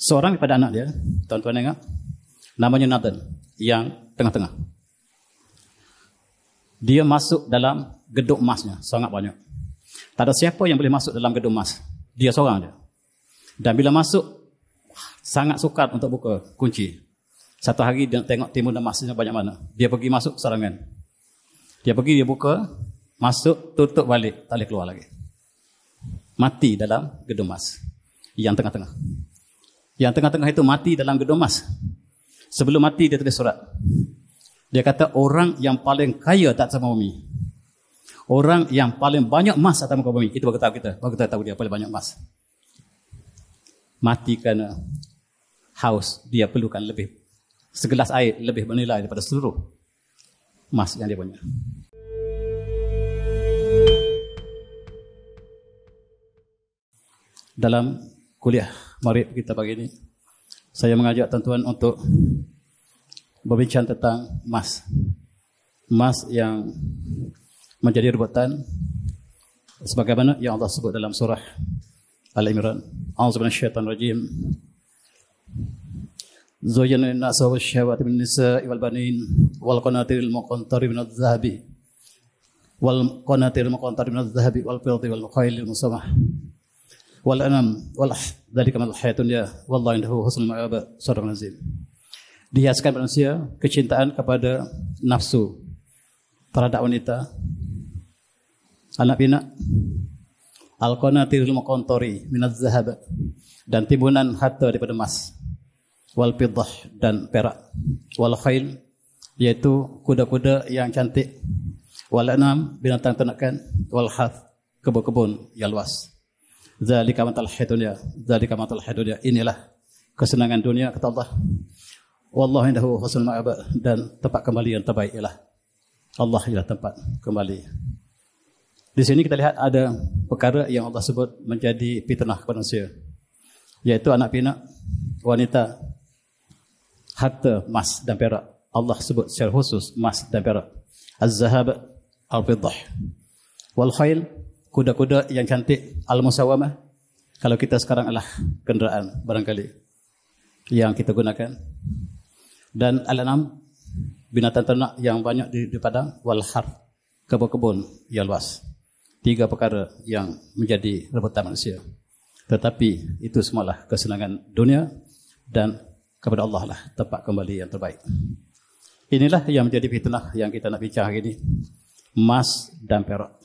Seorang daripada anak dia, tuan-tuan tengok, namanya Nathan, yang tengah-tengah. Dia masuk dalam gedung emasnya, sangat banyak. Tak ada siapa yang boleh masuk dalam gedung emas. Dia seorang je. Dan bila masuk, sangat sukar untuk buka kunci. Satu hari dia tengok timun emasnya banyak mana. Dia pergi masuk serangan. Dia pergi, dia buka, masuk, tutup balik, tak boleh keluar lagi. Mati dalam gedung emas. Yang tengah-tengah. Yang tengah-tengah itu mati dalam gedung emas. Sebelum mati dia tulis surat. Dia kata orang yang paling kaya tak sama bumi. Orang yang paling banyak emas atas muka bumi. Itu bagi tahu kita. Bagi tahu dia paling banyak emas. Mati kerana haus. Dia perlukan lebih. Segelas air lebih bernilai daripada seluruh emas yang dia punya. Dalam kuliah Maghrib kita pagi ini, saya mengajak tuan-tuan untuk berbincang tentang emas. Emas yang menjadi rebutan sebagaimana yang Allah sebut dalam surah Al-Imran. A'udzu minasyaitonir rajim. Zayyana lin-nasi wasyahawati min-nisa'i wal banin wal qanatiril muqantari minadh-dhahabi wal qanatiril muqantari minadh-dhahabi wal fiddati wal khaylil musammah wal anam wal dzalika min al-hayatid dunya wallahu indahu husnul ma'ab. Surah An-Nazm. Dihiaskan manusia kecintaan kepada nafsu terhadap wanita, anak pinak, al-qanatiril muqantari minadh-dhahab, dan timbunan harta daripada emas, wal fiddah, dan perak, wal khayl, yaitu kuda-kuda yang cantik, wal anam, binatang ternakan, wal hath, kebun-kebun yang luas. Zalika matal hadunya, zalika matal hadunya, inilah kesenangan dunia, kata Allah. Wallahu indahu husnul ma'ab, dan tempat kembali yang terbaik ialah Allah ialah tempat kembali. Di sini kita lihat ada perkara yang Allah sebut menjadi fitnah kepada manusia, yaitu anak pinak, wanita, harta, emas dan perak. Allah sebut secara khusus emas dan perak. Az-zahab, al-fiddah, wal khayl, kuda-kuda yang cantik, al-musawamah. Kalau kita sekarang adalah kenderaan barangkali yang kita gunakan. Dan al-anam, binatang ternak yang banyak di padang, wal harth, kebun-kebun yang luas. 3 perkara yang menjadi rebutan manusia. Tetapi itu semualah kesenangan dunia, dan kepada Allah lah tempat kembali yang terbaik. Inilah yang menjadi fitnah yang kita nak bincang hari ini. Emas dan perak.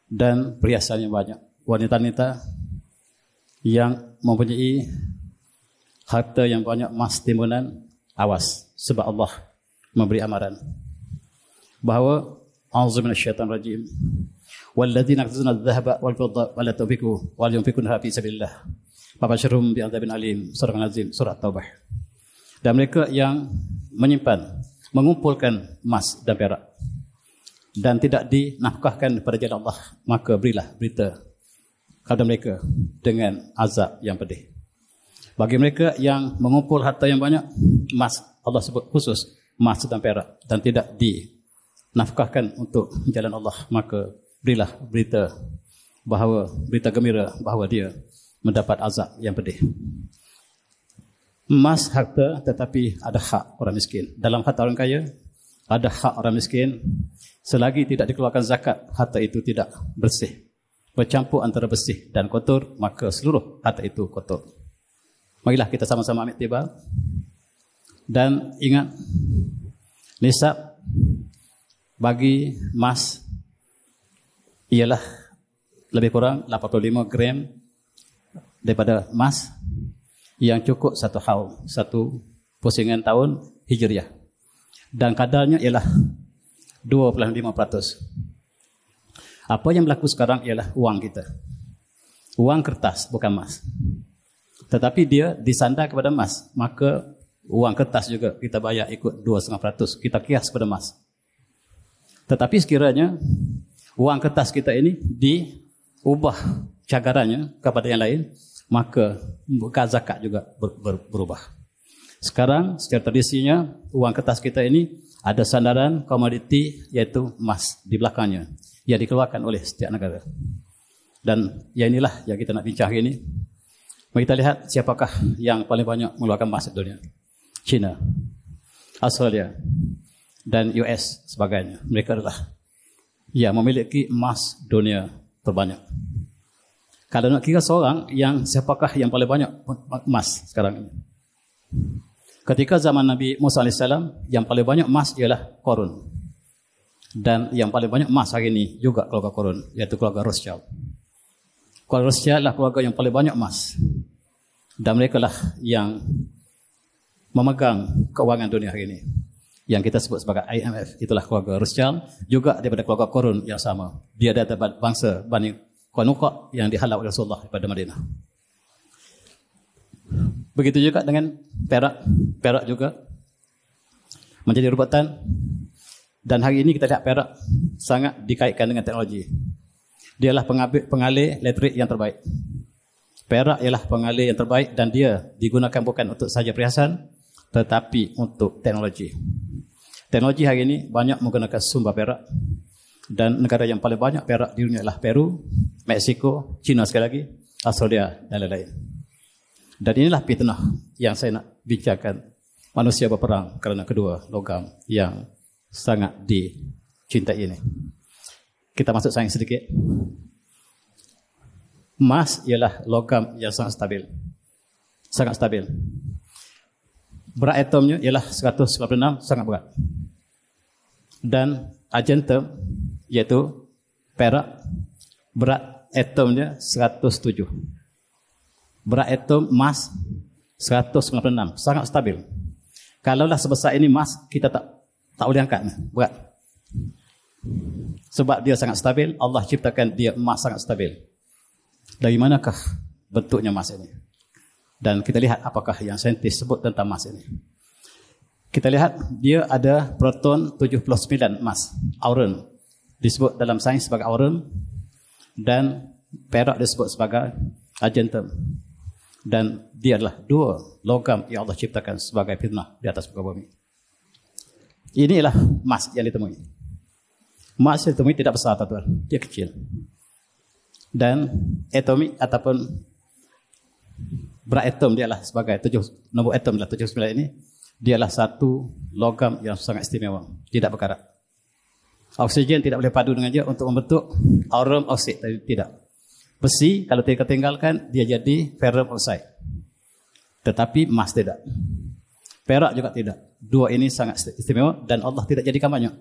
Dan perhiasan yang banyak. Wanita-wanita yang mempunyai harta yang banyak, emas, timbunan, awas. Sebab Allah memberi amaran bahawa a'udzu minasyaitonir rajim. Walladzina yaknizuna adh-dhahaba wal fidda wa la tunfiqu wa yunfiquna fi sabilillah fabashshirhum bi'adzabin alim. Surah An-Nazm, surah Taubah. Dan mereka yang menyimpan, mengumpulkan emas dan perak dan tidak dinafkahkan pada jalan Allah, maka berilah berita kepada mereka dengan azab yang pedih. Bagi mereka yang mengumpul harta yang banyak, emas, Allah sebut khusus emas dan perak, dan tidak dinafkahkan untuk jalan Allah, maka berilah berita gembira bahawa dia mendapat azab yang pedih. Emas, harta, tetapi ada hak orang miskin. Dalam harta orang kaya, ada hak orang miskin. Selagi tidak dikeluarkan zakat, harta itu tidak bersih. Bercampur antara bersih dan kotor, maka seluruh harta itu kotor. Marilah kita sama-sama ambil tiba. Dan ingat, nisab bagi emas ialah lebih kurang 85 gram daripada emas yang cukup satu haul, satu pusingan tahun Hijriah. Dan kadarnya ialah 2.5%. Apa yang berlaku sekarang ialah wang kita. Wang kertas, bukan emas. Tetapi dia disandar kepada emas, maka wang kertas juga kita bayar ikut 2.5%. Kita kias kepada emas. Tetapi sekiranya wang kertas kita ini diubah cagarannya kepada yang lain, maka bukan zakat juga berubah. Sekarang secara tradisinya wang kertas kita ini ada sandaran komoditi, yaitu emas di belakangnya, yang dikeluarkan oleh setiap negara. Dan yang inilah yang kita nak bincang hari ini. Mari kita lihat siapakah yang paling banyak mengeluarkan emas di dunia. China, Australia dan US sebagainya. Mereka adalah yang memiliki emas dunia terbanyak. Kalau nak kira seorang yang siapakah yang paling banyak emas sekarang ini. Ketika zaman Nabi Musa AS, yang paling banyak emas ialah Qarun. Dan yang paling banyak emas hari ini juga keluarga Qarun, iaitu keluarga Rothschild. Keluarga Rothschild adalah keluarga yang paling banyak emas. Dan mereka lah yang memegang keuangan dunia hari ini. Yang kita sebut sebagai IMF, itulah keluarga Rothschild, juga daripada keluarga Qarun yang sama. Dia daripada bangsa Bani Qainuqa yang dihalau oleh Rasulullah daripada Madinah. Begitu juga dengan perak. Perak juga menjadi rebutan. Dan hari ini kita lihat perak sangat dikaitkan dengan teknologi. Dialah pengalih elektrik yang terbaik. Perak ialah pengalih yang terbaik dan dia digunakan bukan untuk sahaja perhiasan, tetapi untuk teknologi. Teknologi hari ini banyak menggunakan sumber perak. Dan negara yang paling banyak perak di dunia adalah Peru, Meksiko, China sekali lagi, Australia dan lain-lain. Dan inilah fitnah yang saya nak bincangkan. Manusia berperang kerana kedua logam yang sangat dicintai ini. Kita masuk sains sedikit. Emas ialah logam yang sangat stabil. Sangat stabil. Berat atomnya ialah 196, sangat berat. Dan argentum, iaitu perak, berat atomnya 107. Berat atom emas 196, sangat stabil. Kalaulah sebesar ini emas, kita tak boleh angkat berat. Sebab dia sangat stabil, Allah ciptakan dia emas sangat stabil. Dari manakah bentuknya emas ini? Dan kita lihat apakah yang saintis sebut tentang emas ini. Kita lihat dia ada proton 79 emas, auron. Disebut dalam sains sebagai auron. Dan perak disebut sebagai argentum. Dan dia adalah dua logam yang Allah ciptakan sebagai fitnah di atas muka bumi. Inilah emas yang ditemui. Emas yang ditemui tidak besar, tuan-tuan. Dia kecil. Dan atomik ataupun berat atom dia adalah sebagai nombor atom adalah 79 ini. Dia adalah satu logam yang sangat istimewa. Tidak berkarat. Oksigen tidak boleh padu dengan dia untuk membentuk aurum oksid. Tidak. Besi kalau tidak tinggalkan dia jadi ferrum oxide. Tetapi emas tidak. Perak juga tidak. Dua ini sangat istimewa dan Allah tidak jadikan banyak.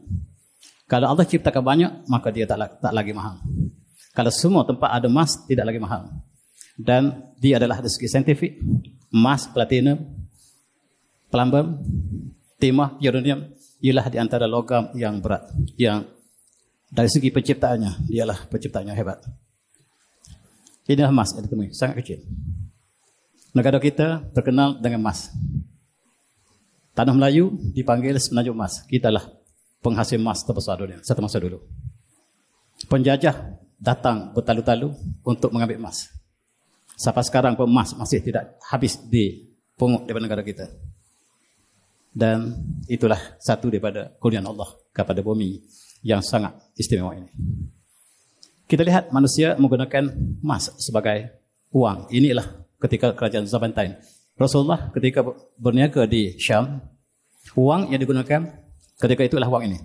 Kalau Allah ciptakan banyak, maka dia tak lagi mahal. Kalau semua tempat ada emas, tidak lagi mahal. Dan dia adalah dari segi saintifik, emas, platinum, plumbum, timah, uranium, ialah di antara logam yang berat. Yang dari segi penciptaannya, dialah penciptaannya hebat. Inilah emas yang ditemui, sangat kecil. Negara kita terkenal dengan emas. Tanah Melayu dipanggil semenanjung emas. Kita lah penghasil emas terbesar dunia, satu masa dulu. Penjajah datang bertalu-talu untuk mengambil emas. Sampai sekarang pun emas masih tidak habis dipungut daripada negara kita. Dan itulah satu daripada kurniaan Allah kepada bumi yang sangat istimewa ini. Kita lihat manusia menggunakan emas sebagai uang. Inilah ketika kerajaan Byzantine. Rasulullah ketika berniaga di Syam, uang yang digunakan ketika itulah uang ini.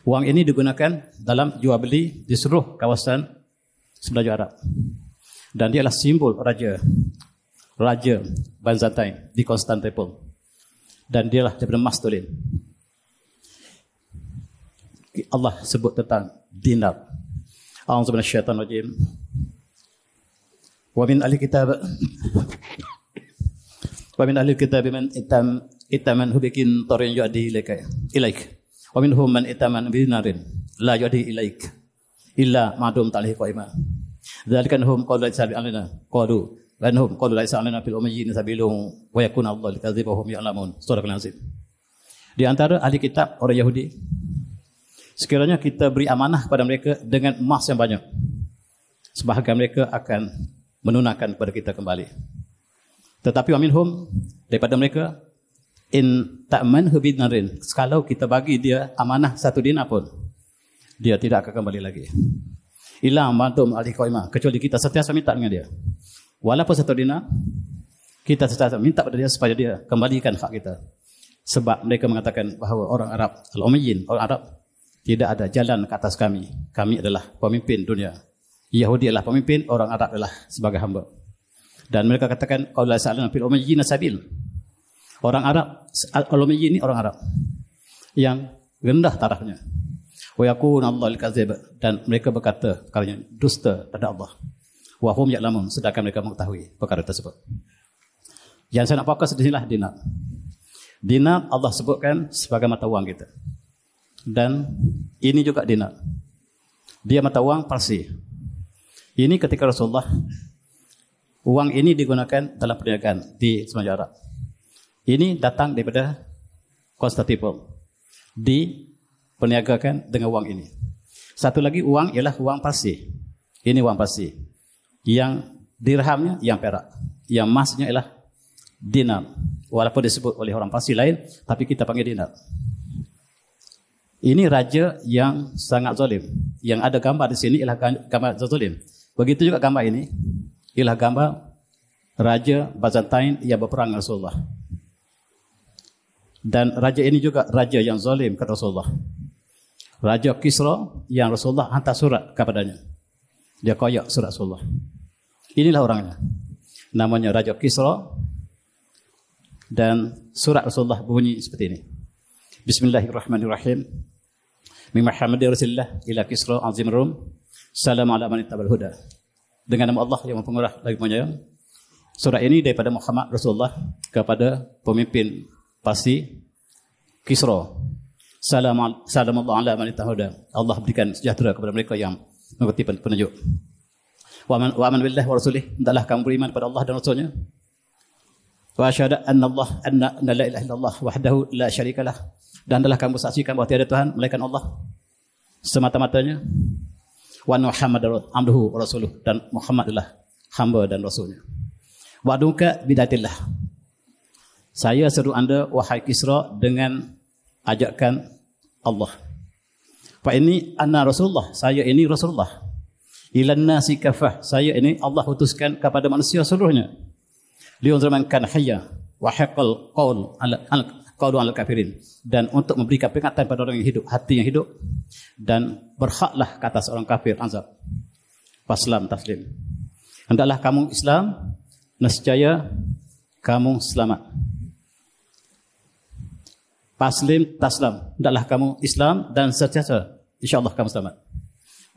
Uang ini digunakan dalam jual beli di seluruh kawasan Semenanjung Arab. Dan dia adalah simbol Raja Byzantine di Constantinople. Dan dia adalah daripada emas tulen. Allah sebut tentang dinar. A'udzu minasyaitonir rajim. Wa min ahli kitab man itaman hubikin tarin yu'adi ilaik. Wa minhum man itaman binarin la yu'adi ilaik illa ma'dum ta'lihi qaima. Dzalika hum qalu la alina qalu wa annahum qalu la alina fil ummiyyin sabilun wa yakuna Allah likadzibahum ya'lamun. Surah Al-Azim. Di antara ahli kitab orang Yahudi, sekiranya kita beri amanah kepada mereka dengan emas yang banyak, sebahagian mereka akan menunaikan kepada kita kembali. Tetapi waminhum, daripada mereka, in ta'manhu bidnarin, kalau kita bagi dia amanah 1 dinar pun, dia tidak akan kembali lagi. illa mantum alaiqaima, kecuali kita sentiasa minta dengan dia. Walaupun 1 dinar, kita sentiasa minta pada dia supaya dia kembalikan hak kita. Sebab mereka mengatakan bahawa orang Arab, al-Umayyin, orang Arab, tidak ada jalan ke atas kami. Kami adalah pemimpin dunia. Yahudi adalah pemimpin, orang Arab adalah sebagai hamba. Dan mereka katakan, qaula sa'alna fil umayyin sabil. Orang Arab, al-Umayyin ini orang Arab yang rendah tarafnya. Wa yakun Allah al-kadzib, dan mereka berkata perkara dusta pada Allah. Wa hum ya'lamun, sedangkan mereka mengetahui perkara tersebut. Yang saya nak fokus di sinilah dinar. Dinar Allah sebutkan sebagai mata wang kita. Dan ini juga dinar. Dia mata wang Parsi. Ini ketika Rasulullah, uang ini digunakan dalam perniagaan di Semenanjung Arab. Ini datang daripada Konstantinopel. Diperniagakan dengan uang ini. Satu lagi uang ialah uang Parsi. Ini uang Parsi. Yang dirhamnya yang perak. Yang emasnya ialah dinar. Walaupun disebut oleh orang Parsi lain, tapi kita panggil dinar. Ini raja yang sangat zalim. Yang ada gambar di sini ialah gambar zalim. Begitu juga gambar ini ialah gambar raja Byzantine yang berperang dengan Rasulullah. Dan raja ini juga raja yang zalim kepada Rasulullah. Raja Kisra yang Rasulullah hantar surat kepadanya. Dia koyak surat Rasulullah. Inilah orangnya. Namanya Raja Kisra. Dan surat Rasulullah bunyi seperti ini. Bismillahirrahmanirrahim. Min Muhammadin Rasulillah ila Kisra azim Rum. Salam ala man ittaba'al huda. Dengan nama Allah yang Pemurah lagi Penyayang. Surat ini daripada Muhammad Rasulullah kepada pemimpin Parsi Kisra. Salam Allah ala man ittaba'al huda. Allah berikan sejahtera kepada mereka yang mengikuti petunjuk. Wa aman billahi wa rasulih. Hendaklah kamu beriman pada Allah dan Rasulnya. Wa asyhadu anna la ilaha illallah wahdahu la syarikalah, dan adalah kamu saksikan bahawa tiada Tuhan melainkan Allah semata-matanya. Wa Muhammadar abduhu wa rasuluh, dan Muhammad adalah hamba dan rasulnya. Wa duka bidatillah, saya seru anda wahai Kisra dengan ajakan Allah. Fa ini anna Rasulullah, saya ini Rasulullah. Ilan nasi kafah, saya ini Allah utuskan kepada manusia seluruhnya. Liunzirman kan hayya wa haqqal qaul al kafirin, dan untuk memberikan peringatan pada orang yang hidup, hati yang hidup, dan berhaklah ke atas orang kafir azab. Faslam taslim, hendaklah kamu Islam, nescaya kamu selamat. Faslim taslam, hendaklah kamu Islam dan sentiasa insyaallah kamu selamat.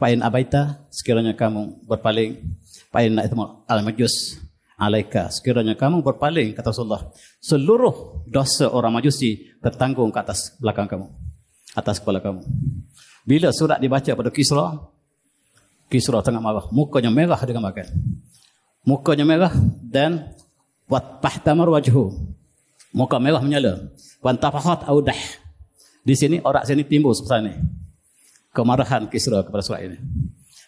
Fa in abaita, sekiranya kamu berpaling, fa inna ithma al majus alaika, sekiranya kamu berpaling, kata Rasulullah, seluruh dosa orang Majusi tertanggung ke atas belakang kamu, atas kepala kamu. Bila surat dibaca pada Kisra, Kisra sangat marah, mukanya merah dengan makan. Mukanya merah dan watahtamar wajhu, muka merah menyala. Wantafahat audah, di sini orak sini timbul seperti ini. Kemarahan Kisra kepada surat ini.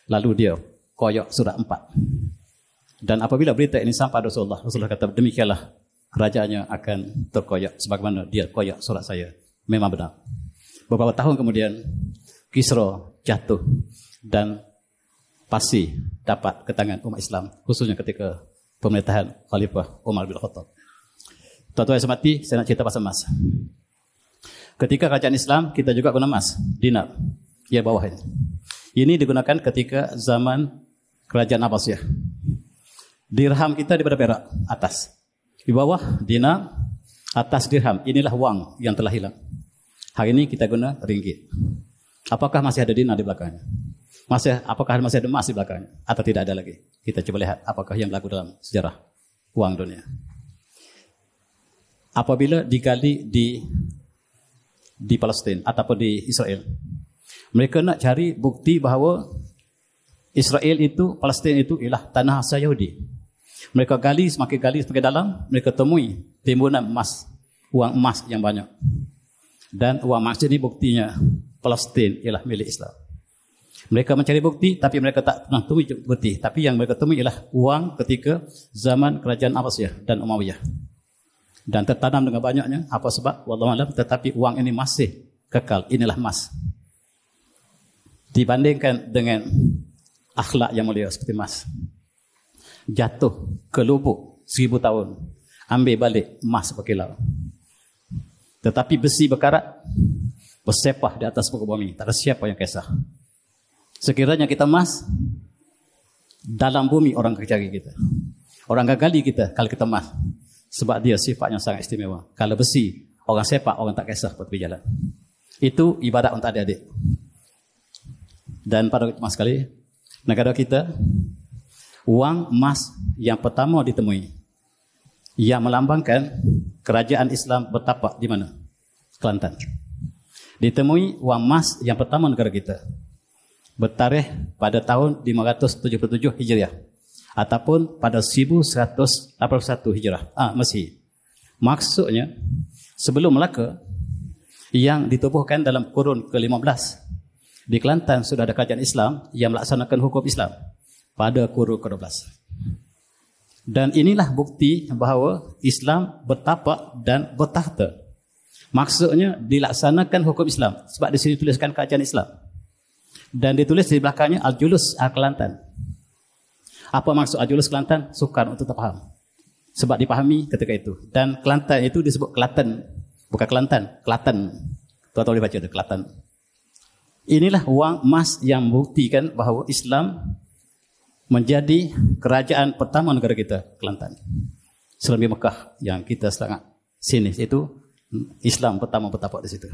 Lalu dia koyak surat 4. Dan apabila berita ini sampai Rasulullah, Rasulullah kata, demikianlah kerajaannya akan terkoyak sebagaimana dia koyak surat saya. Memang benar. Beberapa tahun kemudian Kisra jatuh dan Parsi dapat ke tangan umat Islam, khususnya ketika pemerintahan Khalifah Umar bin Khattab. Tuan-tuan yang saya hormati, saya nak cerita pasal emas. Ketika kerajaan Islam, kita juga guna emas, dinar. Ya, bawah ini. Ini digunakan ketika zaman kerajaan Abbasiyah. Dirham kita daripada perak, atas. Di bawah dinar, atas dirham. Inilah wang yang telah hilang. Hari ini kita guna ringgit. Apakah masih ada dinar di belakangnya? Apakah masih ada emas di belakangnya? Atau tidak ada lagi? Kita coba lihat apakah yang berlaku dalam sejarah wang dunia. Apabila digali di Palestin ataupun di Israel, mereka nak cari bukti bahawa Israel itu, Palestin itu ialah tanah asal Yahudi. Mereka gali, semakin dalam, mereka temui timbunan emas, uang emas yang banyak. Dan uang emas ini buktinya Palestin ialah milik Islam. Mereka mencari bukti, tapi mereka tak pernah temui bukti. Tapi yang mereka temui ialah uang ketika zaman kerajaan Abbasiyah dan Umayyah. Dan tertanam dengan banyaknya. Apa sebab? Wallahu a'lam. Tetapi uang ini masih kekal. Inilah emas. Dibandingkan dengan akhlak yang mulia seperti emas. Jatuh ke lubuk 1000 tahun, ambil balik emas berkilau. Tetapi besi berkarat, bersepah di atas muka bumi. Tak ada siapa yang kisah. Sekiranya kita emas, dalam bumi orang akan cari kita. Orang akan gali kita kalau kita emas. Sebab dia sifatnya sangat istimewa. Kalau besi, orang sepak, orang tak kisah buat pergi jalan. Itu ibadat untuk adik-adik. Dan pada emas sekali, negara kita, wang emas yang pertama ditemui, yang melambangkan kerajaan Islam bertapak di mana? Kelantan. Ditemui wang emas yang pertama negara kita, bertarikh pada tahun 577 Hijriah ataupun pada 1181 Hijrah. Masih. Maksudnya sebelum Melaka yang ditubuhkan dalam kurun ke-15, di Kelantan sudah ada kerajaan Islam yang melaksanakan hukum Islam pada kurun ke-12. Dan inilah bukti bahawa Islam bertapak dan bertahta. Maksudnya dilaksanakan hukum Islam. Sebab di sini tuliskan kerajaan Islam. Dan ditulis di belakangnya Al-Julus Al-Kelantan. Apa maksud Al-Julus Kelantan? Sukar untuk terfaham. Sebab dipahami ketika itu. Dan Kelantan itu disebut Kelaten. Bukan Kelantan, Kelaten. Tuan-tuan boleh baca itu, Kelaten. Inilah wang emas yang membuktikan bahawa Islam menjadi kerajaan pertama negara kita, Kelantan. Selain Mekah yang kita sangat sini, itu Islam pertama bertapak di situ.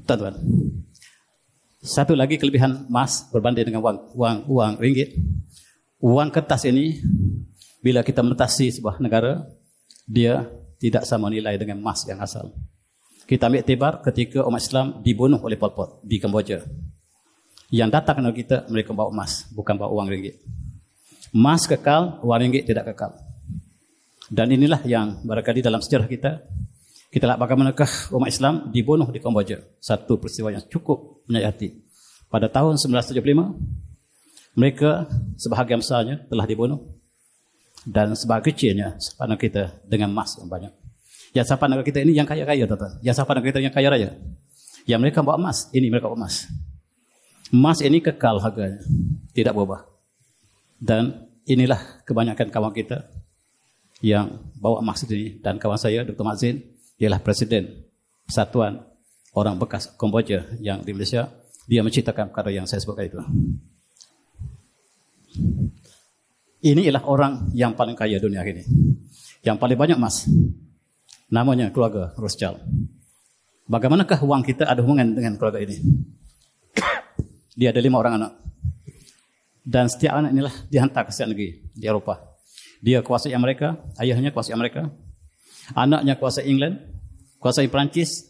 Tuan-tuan, satu lagi kelebihan emas berbanding dengan wang ringgit. Wang kertas ini, bila kita menetasi sebuah negara, dia tidak sama nilai dengan emas yang asal. Kita ambil iktibar ketika umat Islam dibunuh oleh Pol Pot di Kemboja. Yang datang ke negara kita, mereka bawa emas, bukan bawa wang ringgit. Emas kekal, wang ringgit tidak kekal. Dan inilah yang barangkali dalam sejarah kita lihat bagaimanakah umat Islam dibunuh di Kemboja. Satu peristiwa yang cukup menyayat hati. Pada tahun 1975, mereka sebahagian besarnya telah dibunuh. Dan sebahagian kecilnya sepanjang kita dengan emas yang banyak. Yang siapa negara kita ini yang kaya-kaya, tuan-tuan. Yang siapa negara kita yang kaya raya. Yang mereka bawa emas, ini mereka bawa emas. Emas ini kekal harganya, tidak berubah. Dan inilah kebanyakan kawan kita yang bawa emas ini. Dan kawan saya, Dr. Mazin, ialah Presiden Persatuan Orang Bekas Kemboja yang di Malaysia. Dia menceritakan perkara yang saya sebutkan itu. Ini ialah orang yang paling kaya dunia ini. Yang paling banyak emas. Namanya keluarga Rothschild. Bagaimanakah wang kita ada hubungan dengan keluarga ini? Dia ada 5 orang anak. Dan setiap anak inilah dihantar ke setiap negeri di Eropah. Dia kuasai Amerika, ayahnya kuasai Amerika. Anaknya kuasai England, kuasai Perancis,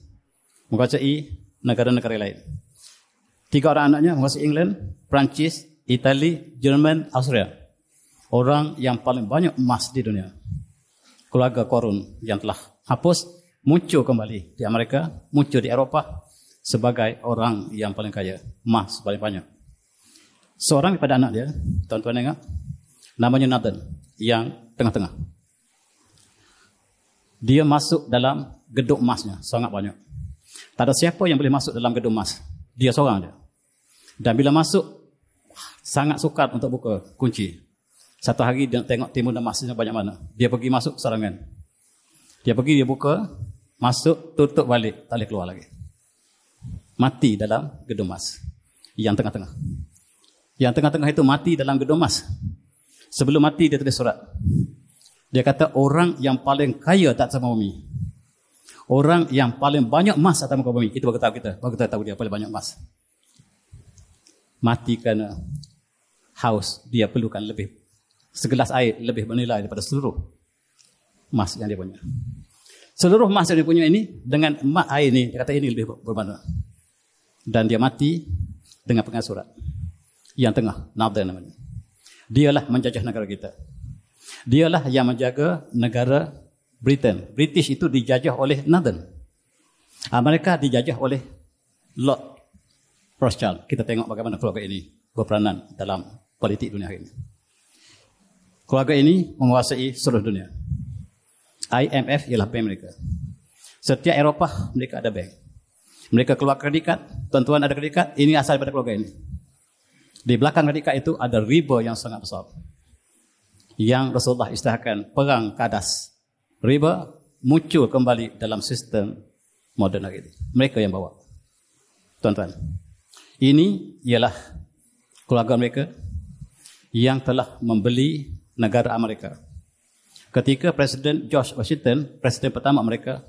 menguasai negara-negara lain. 3 orang anaknya menguasai England, Perancis, Itali, Jerman, Austria. Orang yang paling banyak emas di dunia. Keluarga Korun yang telah hapus, muncul kembali di Amerika, muncul di Eropah sebagai orang yang paling kaya, emas paling banyak. Seorang daripada anak dia, tuan-tuan tengok, namanya Nathan, yang tengah-tengah. Dia masuk dalam gedung emasnya, sangat banyak. Tak ada siapa yang boleh masuk dalam gedung emas. Dia seorang dia. Dan bila masuk, sangat sukar untuk buka kunci. Satu hari dia tengok timbun emasnya banyak mana. Dia pergi masuk sarangan. Dia pergi, dia buka, masuk, tutup balik, tak boleh keluar lagi. Mati dalam gedung emas. Yang tengah-tengah. Yang tengah-tengah itu mati dalam gedung emas. Sebelum mati dia tulis surat. Dia kata orang yang paling kaya tak sama bumi. Orang yang paling banyak emas atas muka bumi. Itu baru tahu kita. Baru kita tahu dia paling banyak emas. Mati kerana haus. Dia perlukan lebih. Segelas air lebih bernilai daripada seluruh emas yang dia punya. Seluruh emas yang dia punya ini, dengan emas air ini, dia kata ini lebih bermakna. Dan dia mati dengan pengat surat. Yang tengah, Nathan namanya. Dialah menjajah negara kita. Dialah yang menjaga negara Britain. British itu dijajah oleh Nathan. Amerika dijajah oleh Lord Rothschild. Kita tengok bagaimana keluarga ini berperanan dalam politik dunia hari ini. Keluarga ini menguasai seluruh dunia. IMF ialah bank mereka. Setiap Eropah mereka ada bank. Mereka keluar kredikat, tuan-tuan ada kredikat, ini asal daripada keluarga ini. Di belakang mereka itu ada riba yang sangat besar. Yang Rasulullah istilahkan perang kadas. Riba muncul kembali dalam sistem moden hari ini. Mereka yang bawa. Tuan-tuan, ini ialah keluarga mereka yang telah membeli negara Amerika. Ketika Presiden George Washington, presiden pertama Amerika,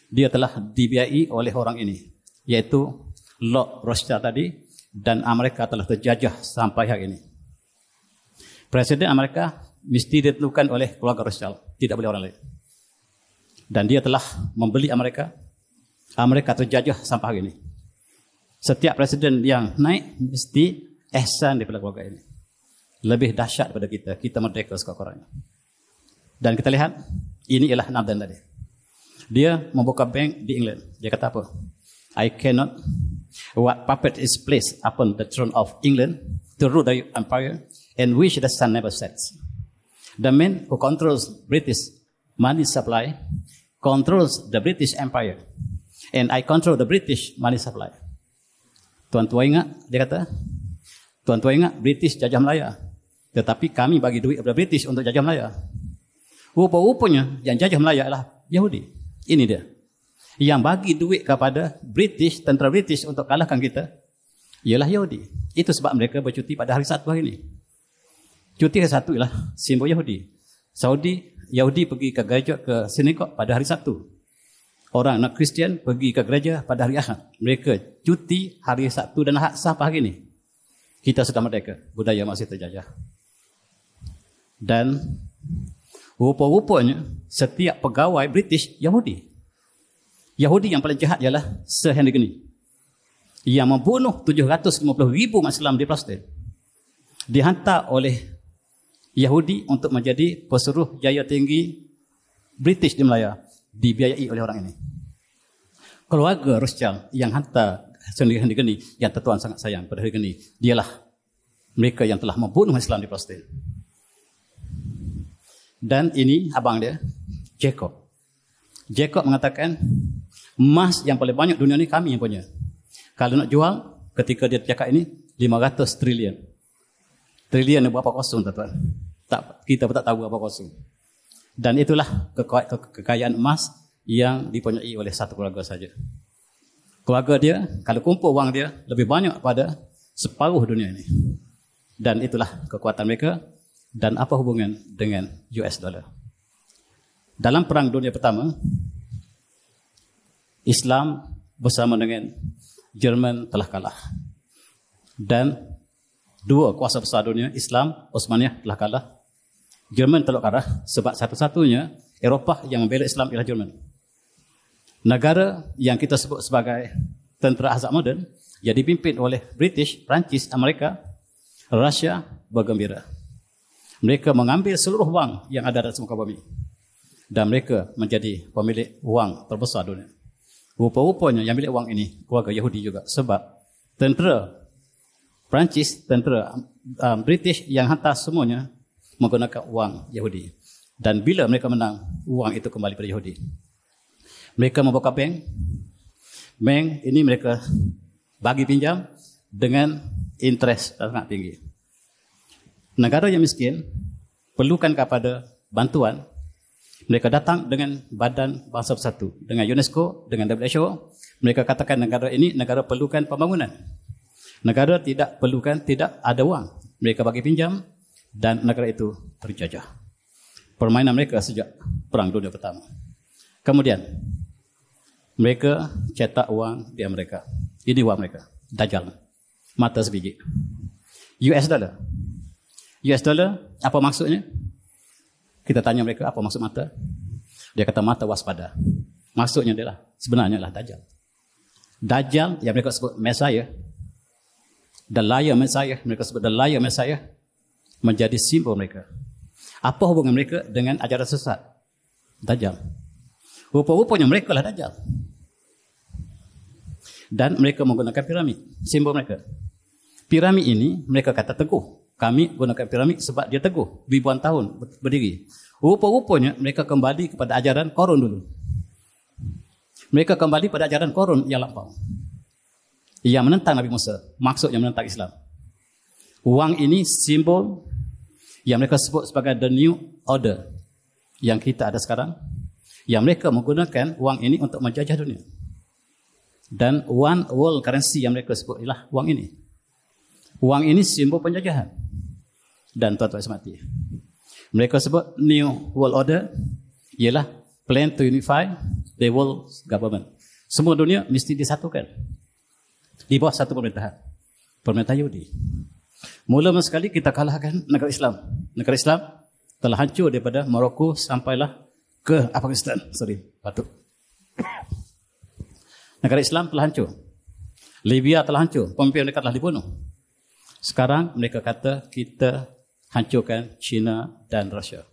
dia telah dibiayai oleh orang ini, yaitu Lord Rothschild tadi, dan Amerika telah terjajah sampai hari ini. Presiden Amerika mesti ditentukan oleh keluarga Rothschild, tidak boleh orang lain. Dan dia telah membeli Amerika. Amerika terjajah sampai hari ini. Setiap presiden yang naik mesti ihsan daripada keluarga ini. Lebih dahsyat daripada kita. Kita merdeka sekurang-kurangnya. Dan kita lihat, ini ialah Nathan tadi. Dia membuka bank di England. Dia kata apa? I cannot, what puppet is placed upon the throne of England to rule the empire, and which the sun never sets. The man who controls British money supply controls the British Empire, and I control the British money supply. Tuan-tuan ingat, dia kata, tuan-tuan ingat British jajah Melaya, tetapi kami bagi duit kepada British untuk jajah Melaya. Rupa-rupanya yang jajah Melaya adalah Yahudi. Ini dia. Yang bagi duit kepada British, tentera British untuk kalahkan kita, ialah Yahudi. Itu sebab mereka bercuti pada hari Sabtu hari ini. Cuti hari Sabtu ialah simbol Yahudi. Yahudi pergi ke gereja, ke sinagog pada hari Sabtu. Orang nak Kristian pergi ke gereja pada hari Ahad. Mereka cuti hari Sabtu dan Ahad sampai hari ini. Kita sudah merdeka. Budaya masih terjajah. Dan rupa-rupanya setiap pegawai British Yahudi. Yahudi yang paling jahat ialah Sir Henry Gurney, yang membunuh 750,000 umat Islam di Palestin. Dihantar oleh Yahudi untuk menjadi pesuruh jaya tinggi British di Melaya. Dibiayai oleh orang ini. Keluarga Rothschild yang hantar Henry Gurney, yang Tuan sangat sayang pada Henry Gurney, dialah mereka yang telah membunuh Islam di Palestin. Dan ini abang dia, Jacob. Jacob mengatakan, emas yang paling banyak dunia ni kami yang punya. Kalau nak jual, ketika dia cakap ini, 500 trilion. Trilion ni berapa kosong, tuan-tuan? Kita pun tak tahu berapa kosong. Dan itulah kekayaan emas yang dipunyai oleh satu keluarga saja. Keluarga dia, kalau kumpul wang dia, lebih banyak pada separuh dunia ini. Dan itulah kekuatan mereka. Dan apa hubungan dengan US dollar? Dalam Perang Dunia Pertama, Islam bersama dengan Jerman telah kalah. Dan dua kuasa besar dunia, Islam, Osmaniyah telah kalah. Jerman telah kalah sebab satu-satunya Eropah yang membela Islam ialah Jerman. Negara yang kita sebut sebagai tentera azab moden yang dipimpin oleh British, Perancis, Amerika, Rusia bergembira. Mereka mengambil seluruh wang yang ada di muka bumi. Dan mereka menjadi pemilik wang terbesar dunia. Rupa-rupanya yang milik wang ini keluarga Yahudi juga. Sebab tentera Perancis, tentera British yang hantar semuanya menggunakan wang Yahudi. Dan bila mereka menang, wang itu kembali pada Yahudi. Mereka membuka bank. Bank ini mereka bagi pinjam dengan interest sangat tinggi. Negara yang miskin perlukan kepada bantuan. Mereka datang dengan Badan Bangsa Bersatu, dengan UNESCO, dengan WHO. Mereka katakan negara ini negara perlukan pembangunan. Negara tidak perlukan, tidak ada wang. Mereka bagi pinjam dan negara itu terjajah. Permainan mereka sejak Perang Dunia Pertama. Kemudian, mereka cetak wang di Amerika. Ini wang mereka. Dajjal. Mata sebiji. US dollar. US dollar, apa maksudnya? Kita tanya mereka apa maksud mata. Dia kata mata waspada. Maksudnya adalah sebenarnya adalah Dajjal. Dajjal yang mereka sebut Messiah, the liar Messiah, mereka sebut the liar Messiah, menjadi simbol mereka. Apa hubungan mereka dengan ajaran sesat? Dajjal. Rupa-rupanya mereka lah Dajjal. Dan mereka menggunakan piramid, simbol mereka. Piramid ini mereka kata teguh. Kami gunakan piramid sebab dia teguh. Ribuan tahun berdiri. Rupa-rupanya mereka kembali kepada ajaran Korun dulu. Mereka kembali pada ajaran Korun yang lampau. Yang menentang Nabi Musa. Maksudnya menentang Islam. Wang ini simbol yang mereka sebut sebagai the new order yang kita ada sekarang, yang mereka menggunakan wang ini untuk menjajah dunia. Dan one world currency yang mereka sebut ialah wang ini. Wang ini simbol penjajahan. Dan tuan-tuan semati, mereka sebut new world order ialah plan to unify the world government. Semua dunia mesti disatukan di bawah satu pemerintahan, pemerintahan Yahudi. Mula sekali kita kalahkan negara Islam. Negara Islam telah hancur daripada Morocco sampailah ke Afghanistan. Batuk. Negara Islam telah hancur. Libya telah hancur. Pemimpin mereka telah dibunuh. Sekarang mereka kata kita hancurkan China dan Rusia.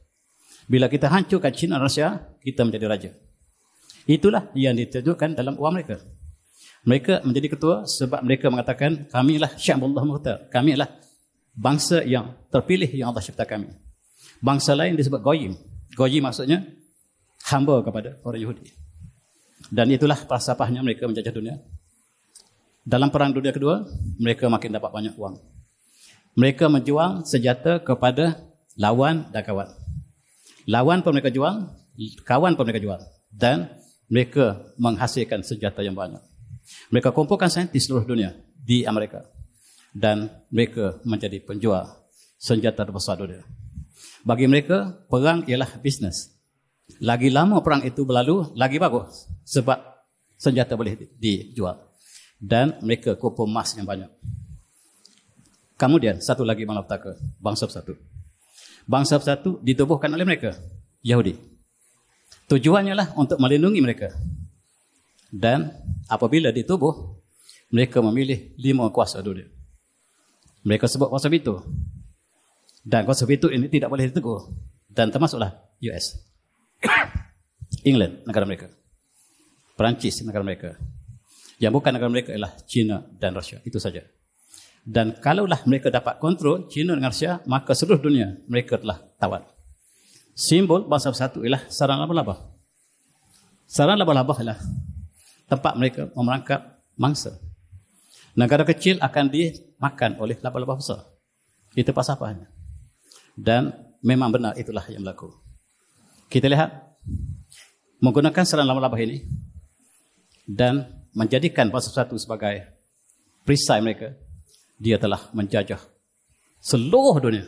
Bila kita hancurkan China dan Rusia, kita menjadi raja. Itulah yang ditunjukkan dalam wang mereka. Mereka menjadi ketua sebab mereka mengatakan kamilah Sya'bullah Mukhtar. Kami adalah bangsa yang terpilih yang Allah cipta kami. Bangsa lain disebut Goyim. Goyim maksudnya hamba kepada orang Yahudi. Dan itulah falsafahnya mereka menjajah dunia. Dalam perang dunia kedua, mereka makin dapat banyak wang. Mereka menjual senjata kepada lawan dan kawan. Lawan pun mereka jual, kawan pun mereka jual. Dan mereka menghasilkan senjata yang banyak. Mereka kumpulkan saintis seluruh dunia di Amerika. Dan mereka menjadi penjual senjata terbesar dunia. Bagi mereka, perang ialah bisnes. Lagi lama perang itu berlalu, lagi bagus. Sebab senjata boleh dijual. Dan mereka kumpul emas yang banyak. Kemudian, satu lagi malapetaka, bangsa bersatu. Bangsa bersatu ditubuhkan oleh mereka, Yahudi. Tujuannya lah untuk melindungi mereka. Dan apabila ditubuh, mereka memilih 5 kuasa dunia. Mereka sebut kuasa veto. Dan kuasa veto ini tidak boleh ditegur. Dan termasuklah US. England, negara mereka. Perancis, negara mereka. Yang bukan negara mereka ialah China dan Rusia. Itu saja. Dan kalaulah mereka dapat kontrol China dengan Rusia, maka seluruh dunia mereka telah tawan. Simbol bangsa bersatu ialah sarang laba-laba. Sarang laba-laba ialah tempat mereka memerangkap mangsa. Negara kecil akan dimakan oleh laba-laba besar. Itu falsafahnya. Dan memang benar itulah yang berlaku. Kita lihat menggunakan sarang laba-laba ini dan menjadikan bangsa bersatu sebagai perisai mereka. Dia telah menjajah seluruh dunia.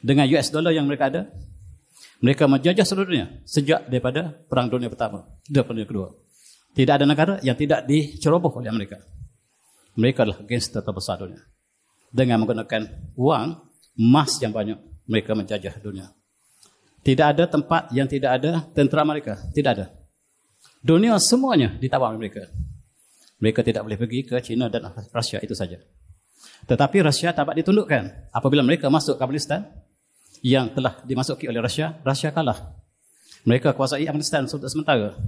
Dengan US dollar yang mereka ada, mereka menjajah seluruh dunia sejak daripada Perang Dunia Pertama dan Perang Dunia Kedua. Tidak ada negara yang tidak diceroboh oleh Amerika. Mereka adalah gangster terbesar dunia. Dengan menggunakan wang, emas yang banyak, mereka menjajah dunia. Tidak ada tempat yang tidak ada tentera mereka. Tidak ada. Dunia semuanya ditawar oleh mereka. Mereka tidak boleh pergi ke China dan Rusia, itu saja. Tetapi Rusia dapat ditundukkan. Apabila mereka masuk ke Afghanistan yang telah dimasuki oleh Rusia, Rusia kalah. Mereka kuasai Afghanistan untuk sementara.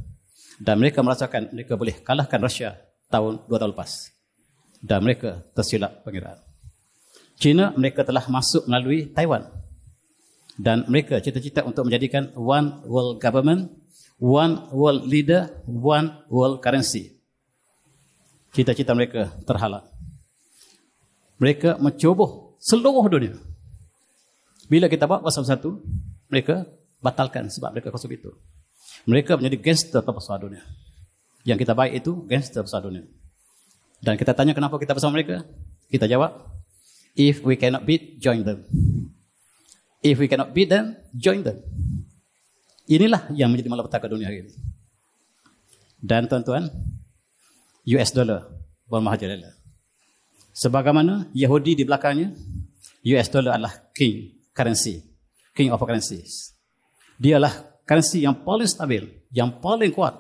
Dan mereka merasakan mereka boleh kalahkan Rusia tahun 2 tahun lepas. Dan mereka tersilap pengiraan. China mereka telah masuk melalui Taiwan. Dan mereka cita-cita untuk menjadikan one world government, one world leader, one world currency. Cita-cita mereka terhalang. Mereka mencoboh seluruh dunia. Bila kita bawa kuasa satu, mereka batalkan sebab mereka kuasa itu. Mereka menjadi gangster terbesar dunia. Yang kita baik itu gangster besar dunia. Dan kita tanya kenapa kita bersama mereka? Kita jawab, if we cannot beat, join them. If we cannot beat them, join them. Inilah yang menjadi malapetaka dunia hari ini. Dan tuan-tuan, US dollar bermahajalela. Sebagaimana Yahudi di belakangnya, US dollar adalah king currency, king of currencies. Dia adalah currency yang paling stabil, yang paling kuat.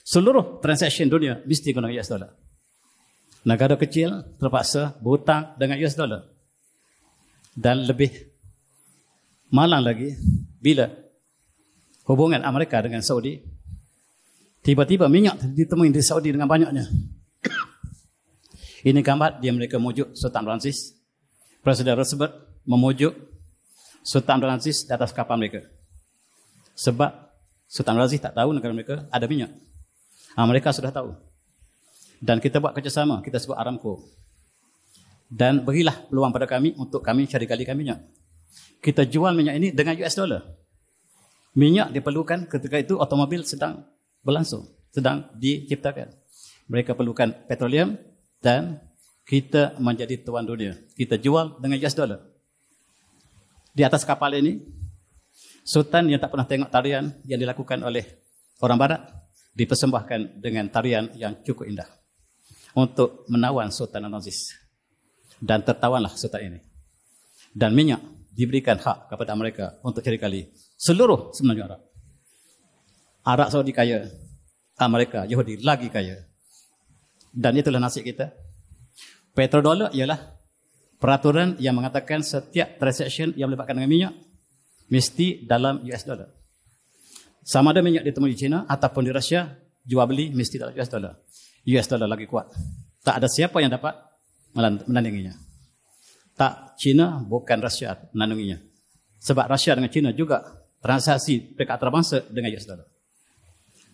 Seluruh transaksi dunia mesti guna US dollar. Negara kecil terpaksa berhutang dengan US dollar. Dan lebih malang lagi, bila hubungan Amerika dengan Saudi, tiba-tiba minyak ditemui di Saudi dengan banyaknya. Ini gambar dia mereka memujuk Sultan Francis. Presiden Roosevelt memujuk Sultan Francis di atas kapal mereka. Sebab Sultan Francis tak tahu negara mereka ada minyak. Mereka sudah tahu. Dan kita buat kerjasama, kita sebut Aramco. Dan berilah peluang pada kami untuk kami cari galikan minyak. Kita jual minyak ini dengan US dollar. Minyak diperlukan ketika itu automobil sedang berlangsung, sedang diciptakan. Mereka perlukan petroleum dan kita menjadi tuan dunia. Kita jual dengan US dollar. Di atas kapal ini, Sultan yang tak pernah tengok tarian yang dilakukan oleh orang Barat dipersembahkan dengan tarian yang cukup indah untuk menawan Sultan Al-Aziz. Dan tertawanlah Sultan ini. Dan minyak diberikan hak kepada mereka untuk cari kali seluruh semenanjung Arab. Arab Saudi kaya, Amerika, Yahudi lagi kaya. Dan itulah nasib kita. Petrodollar ialah peraturan yang mengatakan setiap transaction yang melibatkan dengan minyak mesti dalam US dollar. Sama ada minyak ditemui di China ataupun di Rusia, jual beli mesti dalam US dollar. US dollar lagi kuat. Tak ada siapa yang dapat menandinginya. Tak, China bukan Rusia menandinginya. Sebab Rusia dengan China juga transaksi peringkat antarabangsa dengan US dollar.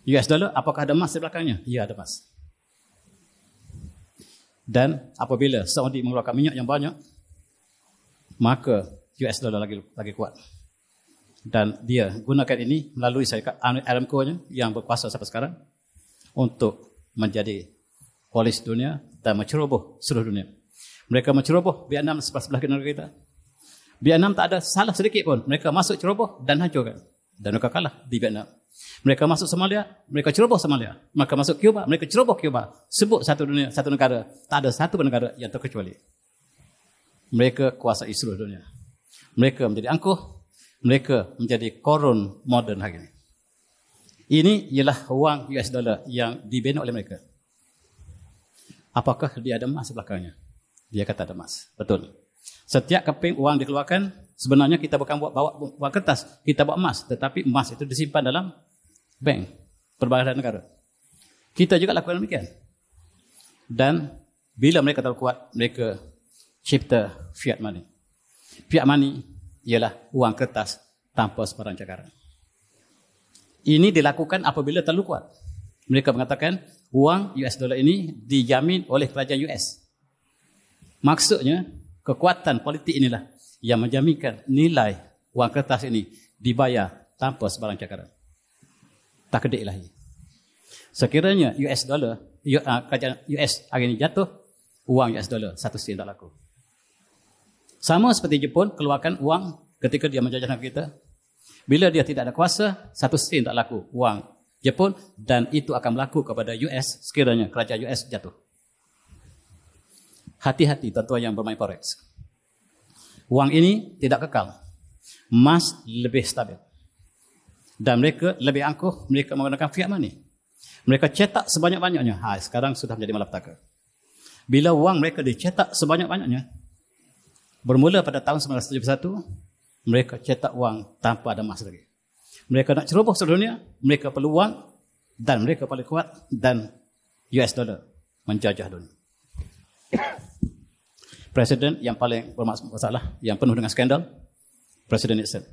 US dollar, apakah ada emas di belakangnya? Ya, ada emas. Dan apabila Saudi mengeluarkan minyak yang banyak, maka US dollar lagi kuat. Dan dia gunakan ini melalui syarikat Aramco-nya yang berkuasa sampai sekarang untuk menjadi polis dunia dan menceroboh seluruh dunia. Mereka menceroboh Vietnam sebelah negara kita. Vietnam tak ada salah sedikit pun. Mereka masuk ceroboh dan hancurkan. Dan mereka kalah di Vietnam. Mereka masuk Somalia, mereka ceroboh Somalia. Mereka masuk Cuba, mereka ceroboh Cuba. Sebut satu dunia, satu negara. Tak ada satu negara yang terkecuali. Mereka kuasai seluruh dunia. Mereka menjadi angkuh. Mereka menjadi korun moden hari ini. Ini ialah wang US dollar yang dibina oleh mereka. Apakah dia ada emas belakangnya? Dia kata ada emas. Betul. Setiap keping uang dikeluarkan, sebenarnya kita bukan bawa kertas, kita bawa emas. Tetapi emas itu disimpan dalam bank perbankan negara. Kita juga lakukan demikian. Dan bila mereka terlalu kuat, mereka cipta fiat money. Fiat money ialah uang kertas tanpa sebarang cakaran. Ini dilakukan apabila terlalu kuat. Mereka mengatakan uang US dollar ini dijamin oleh kerajaan US. Maksudnya, kekuatan politik inilah yang menjaminkan nilai wang kertas ini dibayar tanpa sebarang cakaran. Tak kedek ilahi. Sekiranya US dollar, kerajaan US hari ini jatuh, uang US dollar 1 sen tak laku. Sama seperti Jepun keluarkan uang ketika dia menjajah negara kita. Bila dia tidak ada kuasa, 1 sen tak laku uang Jepun dan itu akan berlaku kepada US sekiranya kerajaan US jatuh. Hati-hati tuan-tuan yang bermain forex. Wang ini tidak kekal. Emas lebih stabil. Dan mereka lebih angkuh, mereka menggunakan fiat money. Mereka cetak sebanyak-banyaknya. Sekarang sudah menjadi malapetaka. Bila wang mereka dicetak sebanyak-banyaknya, bermula pada tahun 1971, mereka cetak wang tanpa ada emas lagi. Mereka nak ceroboh seluruh dunia, mereka perlu wang dan mereka paling kuat dan US dollar menjajah dunia. Presiden yang paling bermasalah, yang penuh dengan skandal, Presiden Nixon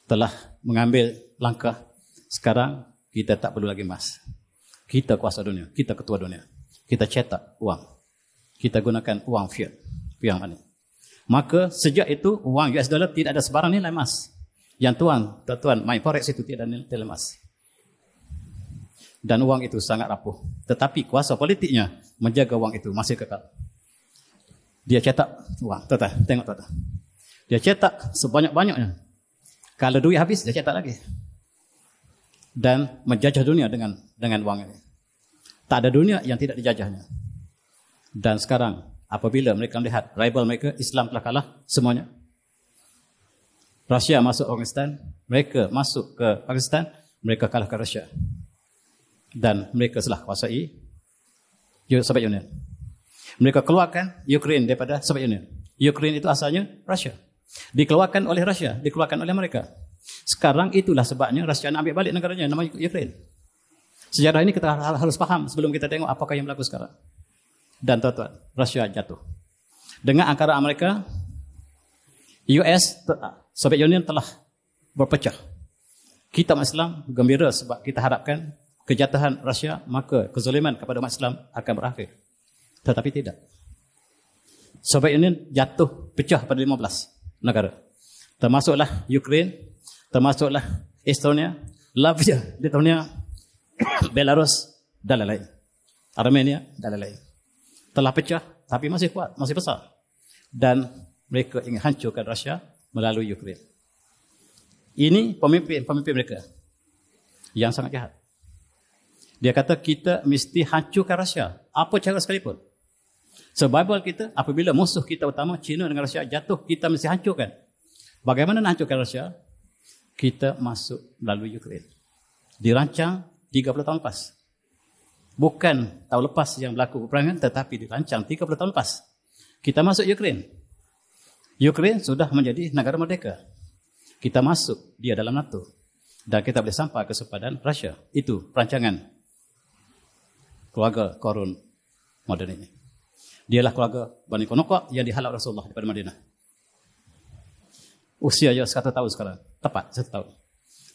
telah mengambil langkah. Sekarang kita tak perlu lagi emas. Kita kuasa dunia, kita ketua dunia. Kita cetak uang. Kita gunakan uang fiat, fiat money. Maka sejak itu uang US dollar tidak ada sebarang nilai emas. Yang tuan main forex itu tidak ada nilai emas. Dan uang itu sangat rapuh. Tetapi kuasa politiknya menjaga uang itu masih kekal. Dia cetak uang. Tengok. Dia cetak sebanyak-banyaknya. Kalau duit habis, dia cetak lagi. Dan menjajah dunia dengan wang ini. Tak ada dunia yang tidak dijajahnya. Dan sekarang, apabila mereka melihat rival mereka, Islam telah kalah semuanya. Rusia masuk Afghanistan, mereka masuk ke Pakistan, mereka kalah ke Rusia. Dan mereka telah kuasai Soviet Union. Mereka keluarkan Ukraine daripada Soviet Union. Ukraine itu asalnya Rusia. Dikeluarkan oleh Rusia, dikeluarkan oleh mereka. Sekarang itulah sebabnya Rusia nak ambil balik negaranya, nama Ukraine. Sejarah ini kita harus faham sebelum kita tengok apakah yang berlaku sekarang. Dan tuan-tuan, Rusia jatuh. Dengan angkara Amerika, US, Soviet Union telah berpecah. Kita umat Islam gembira sebab kita harapkan kejatuhan Rusia, maka kezaliman kepada umat Islam akan berakhir. Tetapi tidak. Soviet Union jatuh, pecah pada 15 negara. Termasuklah Ukraine, termasuklah Estonia, Latvia, Lithuania, Belarus dan lain-lain. Armenia dan lain-lain. Telah pecah tapi masih kuat, masih besar. Dan mereka ingin hancurkan Rusia melalui Ukraine. Ini pemimpin mereka yang sangat jahat. Dia kata kita mesti hancurkan Rusia, apa cara sekalipun. Survival kita, apabila musuh kita utama China dengan Rusia jatuh, kita mesti hancurkan. Bagaimana nak hancurkan Rusia? Kita masuk melalui Ukraine. Dirancang 30 tahun lepas. Bukan tahun lepas yang berlaku peperangan, tetapi dirancang 30 tahun lepas. Kita masuk Ukraine. Ukraine sudah menjadi negara merdeka. Kita masuk dia dalam NATO. Dan kita boleh sampai ke sempadan Rusia. Itu perancangan keluarga Korun moden ini. Dialah keluarga Bani Qainuqa yang dihalau Rasulullah daripada Madinah. Usia dia 100 tahun sekarang. Tepat 1 tahun.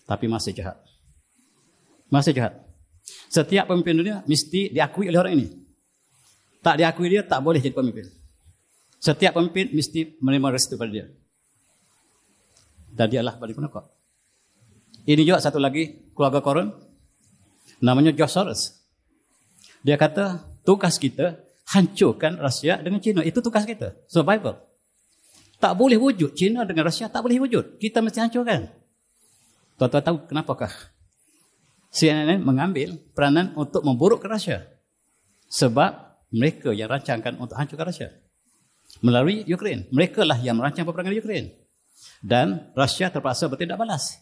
Tapi masih jahat. Masih jahat. Setiap pemimpin dunia mesti diakui oleh orang ini. Tak diakui dia, tak boleh jadi pemimpin. Setiap pemimpin mesti menerima restu pada dia. Dan dialah Bani Qainuqa. Ini juga satu lagi keluarga Korun. Namanya George Soros. Dia kata, tugas kita hancurkan Rusia dengan China. Itu tugas kita. Survival. Tak boleh wujud. China dengan Rusia tak boleh wujud. Kita mesti hancurkan. Tuan-tuan tahu kenapakah CNN mengambil peranan untuk memburukkan Rusia? Sebab mereka yang rancangkan untuk hancurkan Rusia. Melalui Ukraine. Mereka lah yang merancang peperangan di Ukraine. Dan Rusia terpaksa bertindak balas.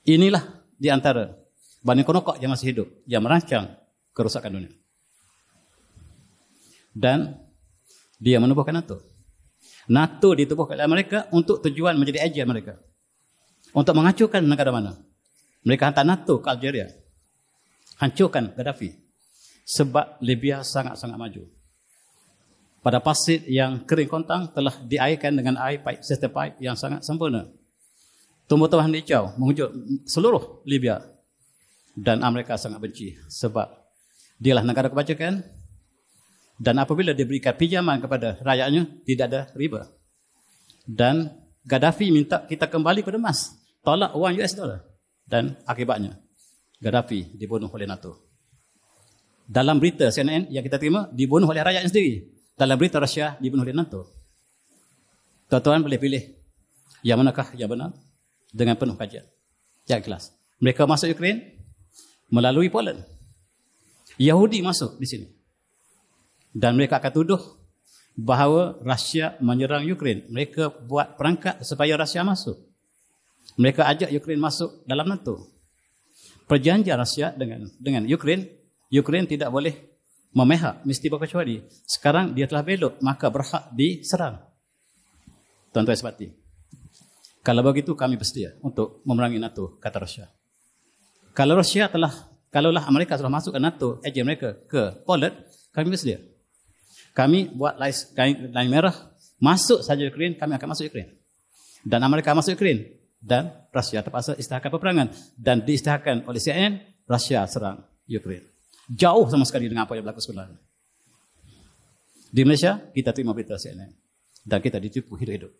Inilah di antara Bani Qainuqa yang masih hidup, yang merancang kerusakan dunia. Dan dia menubuhkan NATO. NATO ditubuhkan oleh mereka untuk tujuan menjadi agent mereka. Untuk menghancurkan negara mana? Mereka hantar NATO ke Algeria. Hancurkan Gaddafi. Sebab Libya sangat-sangat maju. Pada pasir yang kering kontang telah diairkan dengan air pipe, sistem pipe yang sangat sempurna. Tumbuh-tumbuhan hijau menghujur seluruh Libya. Dan Amerika sangat benci. Sebab dialah negara kebajikan. Dan apabila diberikan pinjaman kepada rakyatnya, tidak ada riba. Dan Gaddafi minta kita kembali pada emas. Tolak wang US dollar. Dan akibatnya, Gaddafi dibunuh oleh NATO. Dalam berita CNN yang kita terima, dibunuh oleh rakyatnya sendiri. Dalam berita Rusia, dibunuh oleh NATO. Tuan-tuan boleh pilih yang manakah yang benar dengan penuh kajian. Yang ikhlas. Mereka masuk Ukraine melalui Poland. Yahudi masuk di sini. Dan mereka akan tuduh bahawa Rusia menyerang Ukraine. Mereka buat perangkat supaya Rusia masuk. Mereka ajak Ukraine masuk dalam NATO. Perjanjian Rusia dengan Ukraine, Ukraine tidak boleh memihak, mesti berkecuali. Sekarang dia telah belok, maka berhak diserang. Tuan-tuan sebati. Kalau begitu kami bersedia untuk memerangi NATO, kata Rusia. Kalaulah Amerika sudah masuk ke NATO, ejen mereka ke Poland, kami bersedia. Kami buat lain merah, masuk saja Ukraine, kami akan masuk Ukraine. Dan Amerika masuk Ukraine. Dan Rusia terpaksa isytiharkan peperangan. Dan diisytiharkan oleh CNN, Rusia serang Ukraine. Jauh sama sekali dengan apa yang berlaku sebenarnya. Di Malaysia, kita terima berita CNN. Dan kita ditipu hidup-hidup.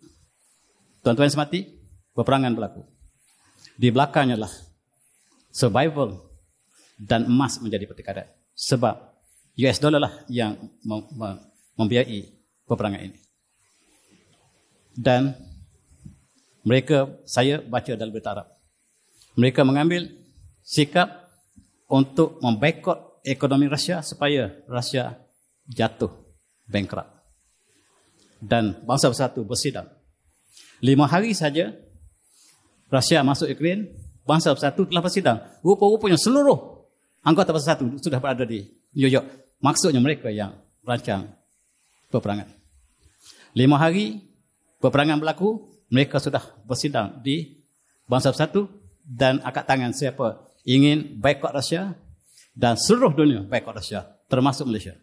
Tuan-tuan semati, peperangan berlaku. Di belakangnya lah survival dan emas menjadi pertikaian. Sebab US dollar lah yang membiayai peperangan ini. Dan saya baca dalam berita Arab. Mereka mengambil sikap untuk memboikot ekonomi Rusia supaya Rusia jatuh bankrupt. Dan bangsa bersatu bersidang. 5 hari saja Rusia masuk Ukraine, bangsa bersatu telah bersidang. Rupa-rupanya seluruh anggota bangsa bersatu sudah berada di New York. Maksudnya mereka yang merancang peperangan. 5 hari peperangan berlaku, mereka sudah bersidang di bangsa bersatu dan akad tangan siapa ingin boikot Rusia dan seluruh dunia boikot Rusia, termasuk Malaysia.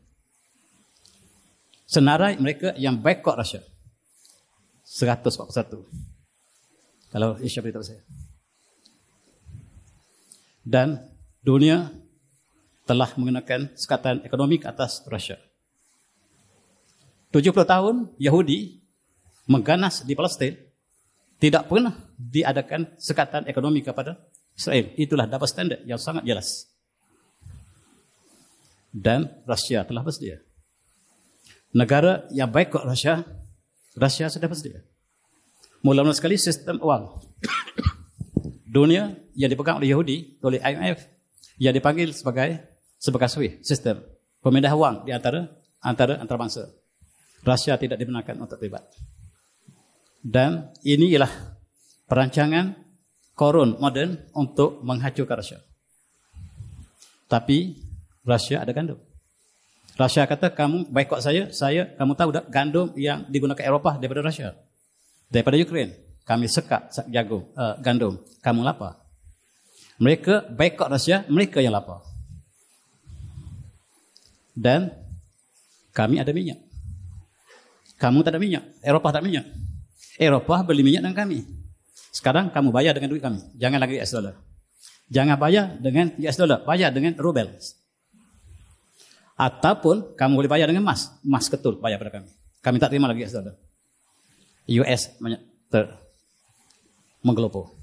Senarai mereka yang boikot Rusia 141. Kalau Asia beritahu saya. Dan dunia telah menggunakan sekatan ekonomi ke atas Rusia. 70 tahun Yahudi mengganas di Palestin, tidak pernah diadakan sekatan ekonomi kepada Israel. Itulah double standard yang sangat jelas. Dan Rusia telah bersedia. Negara yang boikot Rusia, Rusia sudah bersedia. Mula-mula sekali sistem wang dunia yang dipegang oleh Yahudi, oleh IMF, yang dipanggil sebagai SWIFT, sistem pemindahan wang di antara antarabangsa. Rusia tidak dibenarkan untuk terlibat. Dan ini ialah perancangan korun moden untuk menghancurkan Rusia. Tapi Rusia ada gandum. Rusia kata, kamu boikot saya, kamu tahu tak gandum yang digunakan Eropah daripada Rusia, daripada Ukraine. Kami sekat gandum, kamu lapar. Mereka boikot Rusia, mereka yang lapar. Dan kami ada minyak. Kamu tak ada minyak, Eropah tak ada minyak. Eropah beli minyak dengan kami. Sekarang kamu bayar dengan duit kami. Jangan lagi US dollar. Jangan bayar dengan US dollar, bayar dengan rubel. Ataupun kamu boleh bayar dengan emas. Emas ketul bayar pada kami. Kami tak terima lagi US dollar. US menggelopor.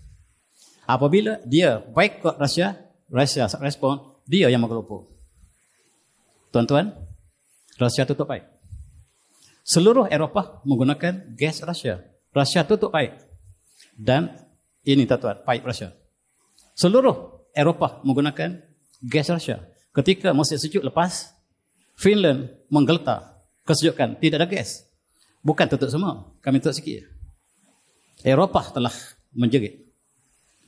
Apabila dia boikot Rusia, Rusia respon, dia yang menggelopor. Tuan-tuan, Rusia tutup paip. Seluruh Eropah menggunakan gas Rusia. Rusia tutup paip. Dan ini tuan-tuan, paip Rusia. Seluruh Eropah menggunakan gas Rusia. Ketika musim sejuk lepas, Finland menggeletar kesejukan, tidak ada gas. Bukan tutup semua, kami tutup sikit. Eropah telah menjerit.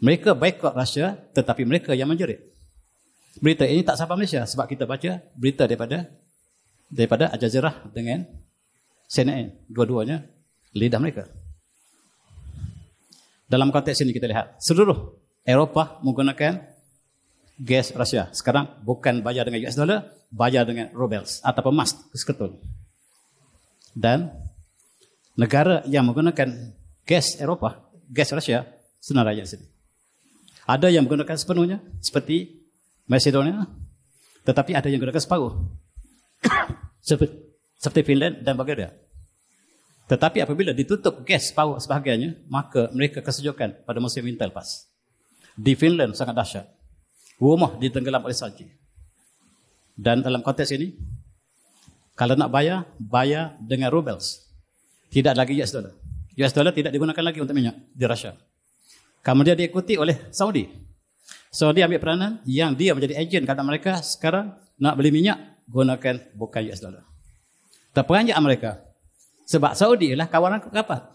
Mereka boikot Rusia, tetapi mereka yang menjerit. Berita ini tak sampai Malaysia sebab kita baca berita daripada Al Jazeera dengan CNN, dua-duanya lidah mereka. Dalam konteks ini kita lihat seluruh Eropah menggunakan gas Rusia. Sekarang bukan bayar dengan US dollar, bayar dengan rubels atau emas ketul. Dan negara yang menggunakan gas Eropah, gas Rusia, senara rakyat sini. Ada yang menggunakan sepenuhnya seperti Macedonia, tetapi ada yang menggunakan separuh seperti Finland dan Bulgaria. Tetapi apabila ditutup gas separuh sebahagiannya, maka mereka kesejukan pada musim winter lepas. Di Finland sangat dahsyat. Rumah ditenggelam oleh salji. Dan dalam konteks ini, kalau nak bayar dengan rubels. Tidak lagi US dollar. US dollar tidak digunakan lagi untuk minyak di Rusia. Kemudian diikuti oleh Saudi. Saudi ambil peranan yang dia menjadi ejen kata mereka sekarang nak beli minyak gunakan bukan US dollar. Terperanjat mereka. Sebab Saudi ialah kawanan rapat.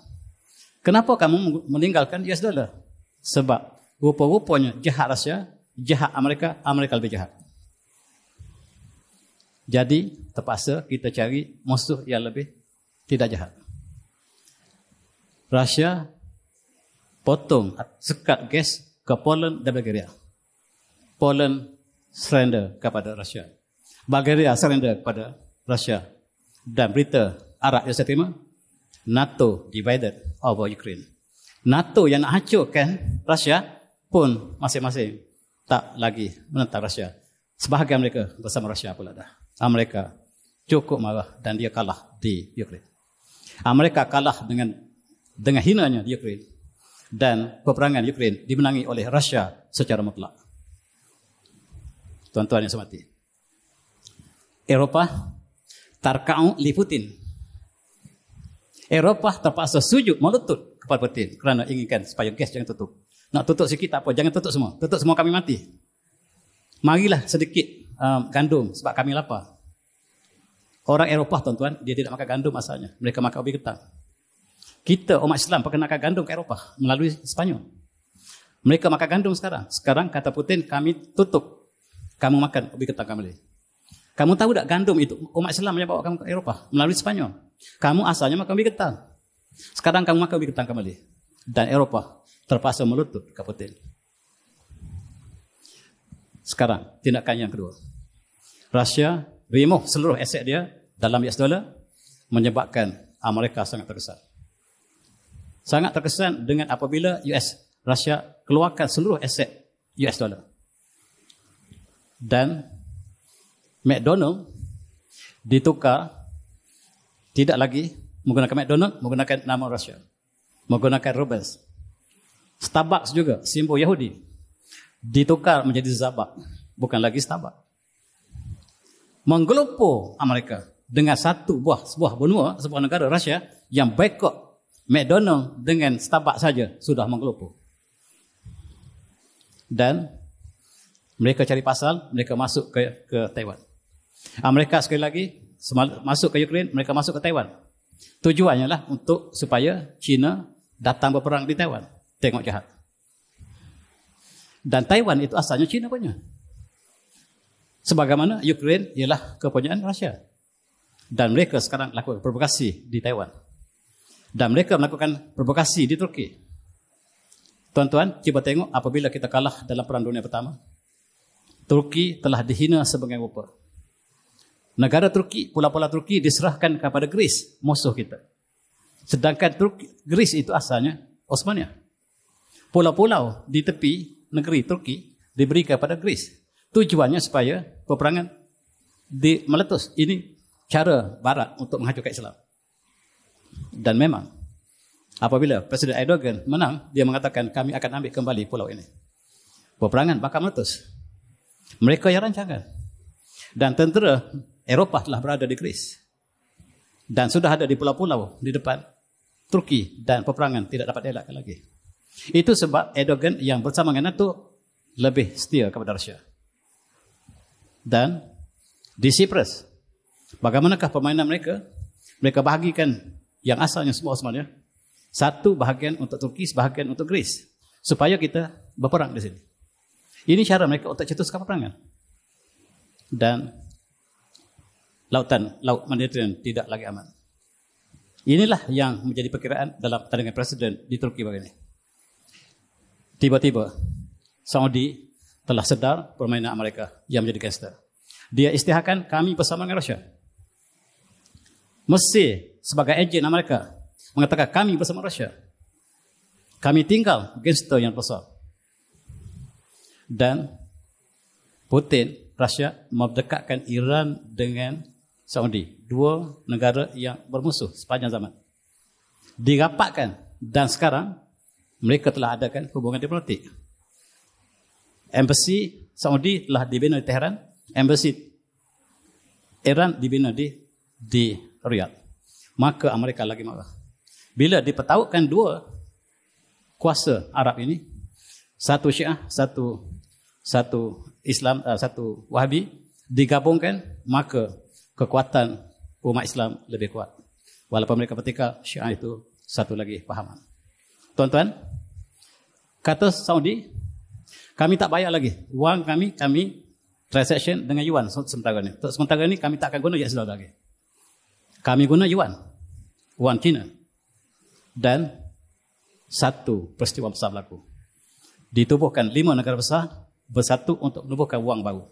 Kenapa kamu meninggalkan US dollar? Sebab rupa-rupanya jahat Rusia, jahat Amerika, Amerika lebih jahat. Jadi terpaksa kita cari musuh yang lebih tidak jahat. Rusia potong sekat gas ke Poland dan Bulgaria. Poland surrender kepada Rusia. Bulgaria surrender kepada Rusia. Dan berita Arab yang saya terima, NATO divided over Ukraine. NATO yang nak hancurkan Rusia pun masing-masing tak lagi menentang Rusia. Sebahagian mereka bersama Rusia pula dah. Amerika cukup marah dan dia kalah di Ukraine. Amerika kalah dengan hinanya di Ukraine. Dan peperangan Ukraine dimenangi oleh Rusia secara mutlak. Tuan-tuan yang saya hormati. Eropah tarka'u li Putin. Eropah terpaksa sujud melutut kepada Putin kerana inginkan supaya gas jangan tutup. Nak tutup sikit tak apa, jangan tutup semua. Tutup semua kami mati. Marilah sedikit gandum sebab kami lapar. Orang Eropah tuan-tuan, dia tidak makan gandum asalnya. Mereka makan ubi ketan. Kita umat Islam perkenalkan gandum ke Eropah melalui Sepanyol. Mereka makan gandum sekarang. Sekarang kata Putin, kami tutup. Kamu makan ubi ketan kami. Kamu tahu tak gandum itu umat Islam yang bawa kamu ke Eropah melalui Sepanyol. Kamu asalnya makan ubi ketan. Sekarang kamu makan ubi ketan kembali. Dan Eropah terpaksa melutut ke Putin. Sekarang tindakan yang kedua. Rusia remove seluruh aset dia dalam US dollar menyebabkan Amerika sangat terkesan. Sangat terkesan dengan apabila Rusia keluarkan seluruh aset US dollar. Dan McDonald ditukar tidak lagi menggunakan McDonald, menggunakan nama Rusia. Menggunakan Rubels. Starbucks juga, simbol Yahudi. Ditukar menjadi Zabak. Bukan lagi Starbucks. Menggelupur Amerika dengan sebuah benua, sebuah negara Rusia yang boikot McDonald dengan Starbucks saja sudah menggelupur. Dan mereka cari pasal, mereka masuk ke Taiwan. Amerika sekali lagi masuk ke Ukraine, mereka masuk ke Taiwan. Tujuannya lah untuk supaya China datang berperang di Taiwan. Tengok jahat. Dan Taiwan itu asalnya China punya. Sebagaimana Ukraine ialah kepunyaan Rusia. Dan mereka sekarang lakukan provokasi di Taiwan. Dan mereka melakukan provokasi di Turki. Tuan-tuan, cuba tengok apabila kita kalah dalam Perang Dunia Pertama. Turki telah dihina sebagai rupa. Negara Turki, pulau-pulau Turki diserahkan kepada Greece, musuh kita. Sedangkan Greece itu asalnya Osmania. Pulau-pulau di tepi negeri Turki diberi kepada Greece. Tujuannya supaya peperangan meletus. Ini cara Barat untuk menghancurkan Islam. Dan memang apabila Presiden Erdogan menang, dia mengatakan kami akan ambil kembali pulau ini. Peperangan bakal meletus. Mereka yang rancangkan. Dan tentera Eropah telah berada di Greece. Dan sudah ada di pulau-pulau di depan Turki. Dan peperangan tidak dapat dielakkan lagi. Itu sebab Erdogan yang bersama dengan NATO lebih setia kepada Rusia. Dan di Cyprus, bagaimanakah permainan mereka? Mereka bahagikan yang asalnya semua Osmania. Satu bahagian untuk Turki, sebahagian untuk Greece. Supaya kita berperang di sini. Ini cara mereka untuk cetuskan peperangan. Dan Laut Mediterranean tidak lagi aman. Inilah yang menjadi perkiraan dalam pertandingan presiden di Turki begini. Tiba-tiba Saudi telah sedar permainan Amerika yang menjadi gangster. Dia isytiharkan kami bersama dengan Rusia. Mesir sebagai ejen Amerika mengatakan kami bersama Rusia. Kami tinggal gangster yang besar. Dan Putin, Rusia mendekatkan Iran dengan Saudi. Dua negara yang bermusuh sepanjang zaman. Dirapatkan dan sekarang mereka telah adakan hubungan diplomatik. Embassy Saudi telah dibina di Tehran. Embassy Iran dibina di Riyadh. Maka Amerika lagi marah. Bila dipertautkan dua kuasa Arab ini, satu Syiah, satu Islam, satu Wahabi, digabungkan, maka kekuatan umat Islam lebih kuat. Walaupun mereka bertikal, Syiah itu satu lagi pahaman. Tuan-tuan, kata Saudi, kami tak bayar lagi. Wang kami transaction dengan yuan sementara ni. Sementara ni kami tak akan guna US dollar lagi. Kami guna yuan. Wang China. Dan satu peristiwa besar berlaku. Ditubuhkan 5 negara besar bersatu untuk menubuhkan wang baru.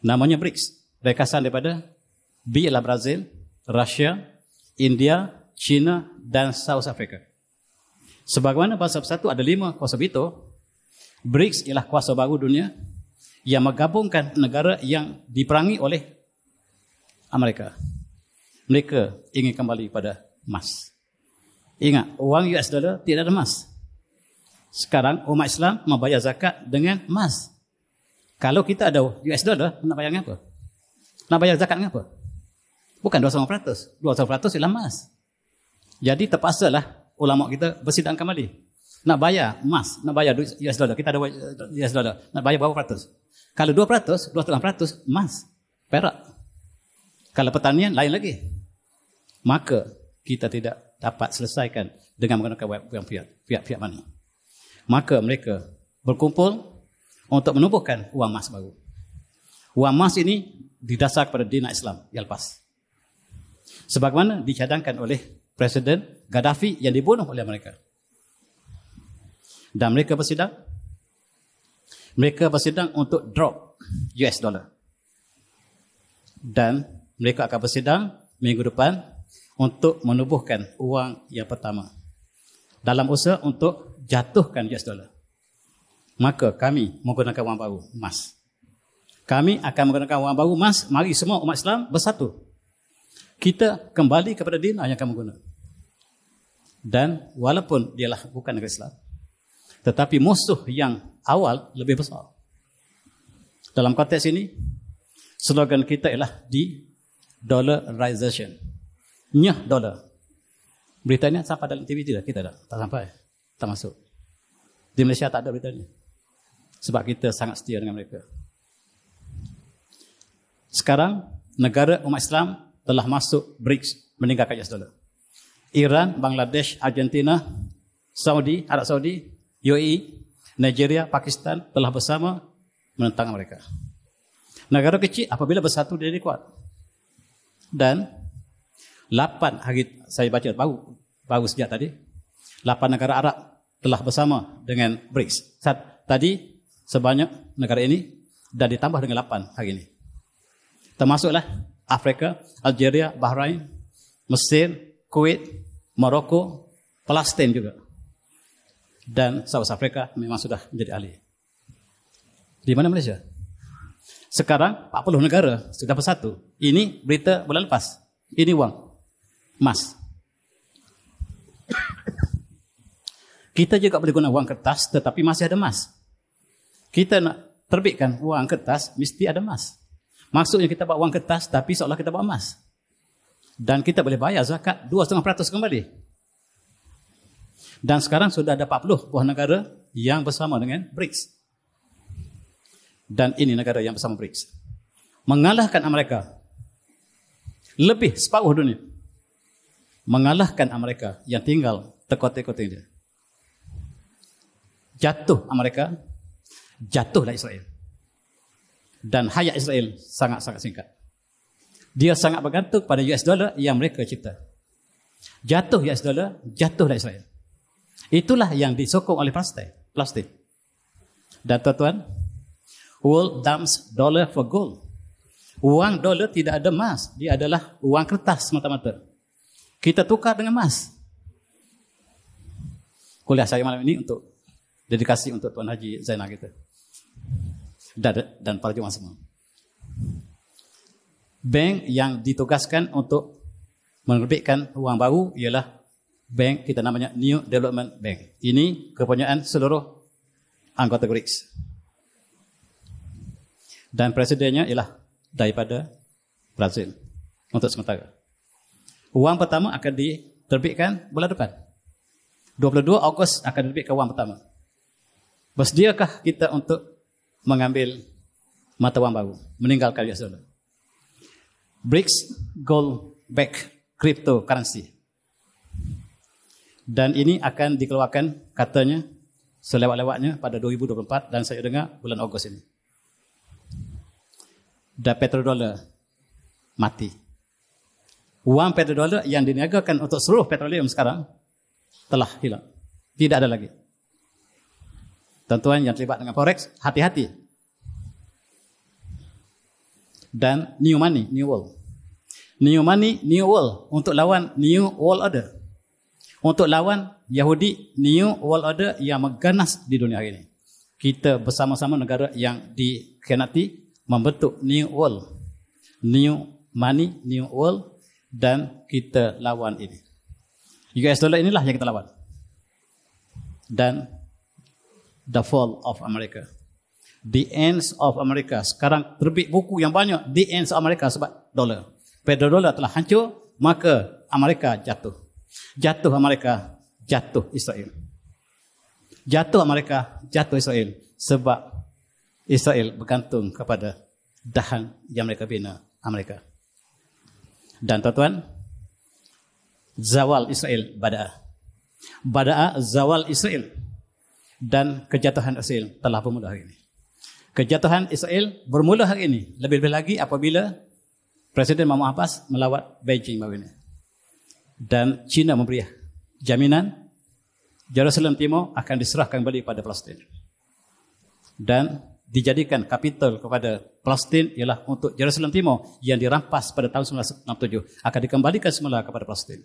Namanya BRICS. Ringkasan daripada B ialah Brazil, Rusia, India, China dan South Africa. Sebagaimana bangsa bersatu ada 5 kuasa veto, BRICS ialah kuasa baru dunia yang menggabungkan negara yang diperangi oleh Amerika. Mereka ingin kembali pada emas. Ingat, wang US dollar tidak ada emas. Sekarang umat Islam membayar zakat dengan emas. Kalau kita ada US dollar, nak bayar dengan apa? Nak bayar zakat dengan apa? Bukan 25%. 25% ialah emas. Jadi terpaksalah ulama kita bersidang kembali. Nak bayar emas, nak bayar US dollar. Kita ada US dollar. Nak bayar berapa peratus? Kalau 2%, 2,5% emas, perak. Kalau pertanian, lain lagi. Maka kita tidak dapat selesaikan dengan menggunakan wang fiat money. Maka mereka berkumpul untuk menubuhkan wang emas baru. Wang emas ini didasar kepada dina Islam yang lepas. Sebagaimana dicadangkan oleh Presiden Gaddafi yang dibunuh oleh mereka. Dan mereka bersidang. Mereka bersidang untuk drop US dollar. Dan mereka akan bersidang minggu depan untuk menubuhkan wang yang pertama. Dalam usaha untuk jatuhkan US dollar. Maka kami menggunakan wang baru, emas. Kami akan menggunakan wang baru, emas. Mari semua umat Islam bersatu. Kita kembali kepada dina yang kamu guna. Dan walaupun dialah bukan negara Islam, tetapi musuh yang awal lebih besar. Dalam konteks ini, slogan kita ialah de-dollarization. Nyah dolar. Beritanya sampai dalam TV tidak? Kita tak sampai. Tak masuk. Di Malaysia tak ada beritanya. Sebab kita sangat setia dengan mereka. Sekarang, negara umat Islam telah masuk BRICS meninggalkan US dollar. Iran, Bangladesh, Argentina, Saudi, Arab Saudi, UAE, Nigeria, Pakistan telah bersama menentang mereka. Negara kecil apabila bersatu dia jadi kuat. Dan 8 hari saya baca baru sejak tadi, 8 negara Arab telah bersama dengan BRICS. Tadi sebanyak negara ini dan ditambah dengan 8 hari ini. Termasuklah Afrika, Algeria, Bahrain, Mesir, Kuwait, Morocco, Palestin juga. Dan South Africa memang sudah menjadi ahli. Di mana Malaysia? Sekarang 40 negara sudah bersatu. Ini berita bulan lepas. Ini wang emas. Kita juga boleh guna wang kertas tetapi masih ada emas. Kita nak terbitkan wang kertas mesti ada emas. Maksudnya kita bawa wang kertas tapi seolah kita bawa emas. Dan kita boleh bayar zakat 2,5% kembali. Dan sekarang sudah ada 40 buah negara yang bersama dengan BRICS. Dan ini negara yang bersama BRICS. Mengalahkan Amerika. Lebih separuh dunia. Mengalahkan Amerika yang tinggal terkotak-kotak dia. Jatuh Amerika, jatuhlah Israel. Dan hayat Israel sangat-sangat singkat. Dia sangat bergantung pada US dollar yang mereka cipta. Jatuh US dollar, jatuhlah Israel. Itulah yang disokong oleh Palestin. Dan tuan-tuan, world dumps dollar for gold. Uang dolar tidak ada emas. Dia adalah uang kertas semata-mata. Kita tukar dengan emas. Kuliah saya malam ini untuk dedikasi untuk Tuan Haji Zainal kita. Dan para jemaah semua. Bank yang ditugaskan untuk menerbitkan uang baru ialah bank kita namanya New Development Bank. Ini kepunyaan seluruh anggota BRICS. Dan presidennya ialah daripada Brazil untuk sementara. Wang pertama akan diterbitkan bulan depan. 22 Ogos akan diterbitkan wang pertama. Bersediakah kita untuk mengambil mata wang baru, meninggalkan US dollar? BRICS Gold Backed Cryptocurrency. Dan ini akan dikeluarkan katanya selewat-lewatnya pada 2024 dan saya dengar bulan Ogos ini. Dan petrodolar mati. Wang petrodolar yang diniagakan untuk seluruh petroleum sekarang telah hilang. Tidak ada lagi. Tuan-tuan yang terlibat dengan forex, hati-hati. Dan new money, new world. New money, new world untuk lawan new world order. Untuk lawan Yahudi, new world order yang mengganas di dunia hari ini. Kita bersama-sama negara yang dikhianati membentuk new world, new money, new world, dan kita lawan ini. US dollar inilah yang kita lawan. Dan the fall of America, the ends of America. Sekarang terbit buku yang banyak, the ends of America sebab dolar. Petrodolar telah hancur, maka Amerika jatuh. Jatuh Amerika, jatuh Israel. Jatuh Amerika, jatuh Israel. Sebab Israel bergantung kepada dahan yang mereka bina Amerika. Dan tuan-tuan, zawal Israel bada'ah. Bada'ah zawal Israel. Dan kejatuhan Israel telah bermula hari ini. Kejatuhan Israel bermula hari ini. Lebih-lebih lagi apabila Presiden Mahmud Abbas melawat Beijing baru ini. Dan China memberi jaminan Jerusalem Timur akan diserahkan kembali pada Palestin. Dan dijadikan kapital kepada Palestin ialah untuk Jerusalem Timur yang dirampas pada tahun 1967 akan dikembalikan semula kepada Palestin.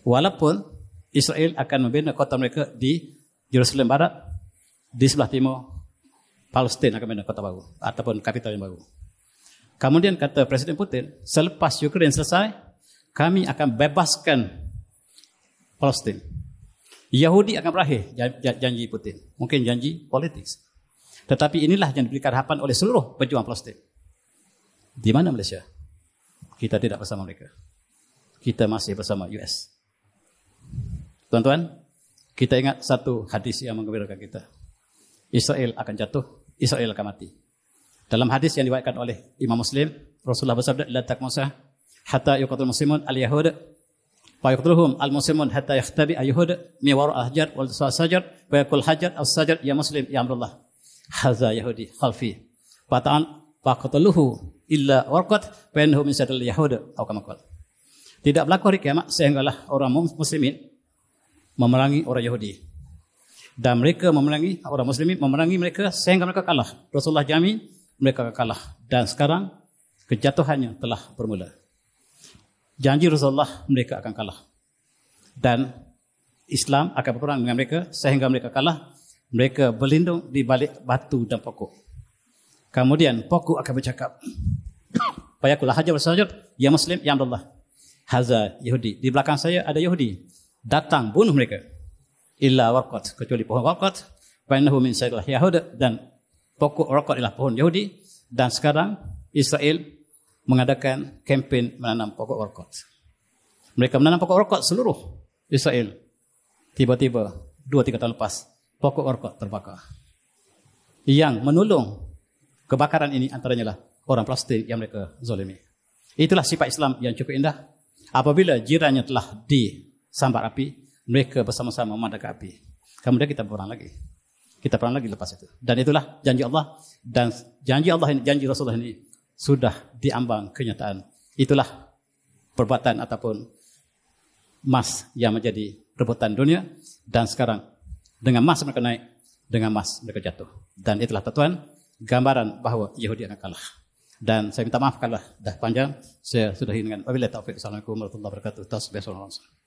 Walaupun Israel akan membina kota mereka di Jerusalem Barat, di sebelah timur Palestin akan membina kota baru ataupun kapital yang baru. Kemudian kata Presiden Putin, selepas Ukraine selesai, kami akan bebaskan Palestin. Yahudi akan berakhir, janji Putin. Mungkin janji politik. Tetapi inilah yang diberikan harapan oleh seluruh pejuang Palestin. Di mana Malaysia? Kita tidak bersama mereka. Kita masih bersama US. Tuan-tuan, kita ingat satu hadis yang menggembirakan kita. Israel akan jatuh, Israel akan mati. Dalam hadis yang diriwayatkan oleh Imam Muslim, Rasulullah bersabda, la takmusa hatta yuqatil muslimun al-yahud fa yaqtuluhum al-muslimun hatta yahtabi al-yahud mi wara al-hajar wal sajar fa yakul hajar as-sajar ya muslim ya amrullah hadza yahudi khalfi fata'an faqataluhu illa warqat fa innahu min sadal yahud atau kama qala. Tidak berlaku hari kiamat sehinggalah orang muslimin memerangi orang Yahudi. Dan mereka memerangi orang muslimin, memerangi mereka sehingga mereka kalah. Rasulullah jamin mereka kalah. Dan sekarang kejatuhannya telah bermula. Janji Rasulullah mereka akan kalah. Dan Islam akan berperang dengan mereka sehingga mereka kalah. Mereka berlindung di balik batu dan pokok. Kemudian pokok akan bercakap. Fayakulah hajar bersajud, ya muslim, ya amrullah. Haza Yahudi. Di belakang saya ada Yahudi. Datang bunuh mereka. Illa warqat, kecuali pohon warqat. Fainahu min sayyidil yahud, dan pokok warqat adalah pohon Yahudi. Dan sekarang Israel mengadakan kempen menanam pokok warqat. Mereka menanam pokok warqat seluruh Israel. Tiba-tiba 2-3 tahun lepas pokok warqat terbakar. Yang menolong kebakaran ini antaranya lah orang Palestin yang mereka zalimi. Itulah sifat Islam yang cukup indah. Apabila jirannya telah disambar api, mereka bersama-sama memadamkan api. Kemudian kita berperang lagi. Kita perang lagi lepas itu. Dan itulah janji Allah. Dan janji Allah ini, janji Rasulullah ini sudah diambang kenyataan. Itulah perbuatan ataupun emas yang menjadi rebutan dunia. Dan sekarang dengan emas mereka naik, dengan emas mereka jatuh. Dan itulah tuan, gambaran bahawa Yahudi akan kalah. Dan saya minta maaf kalau dah panjang. Saya sudahi dengan wabillahi taufiq. Assalamualaikum warahmatullahi wabarakatuh.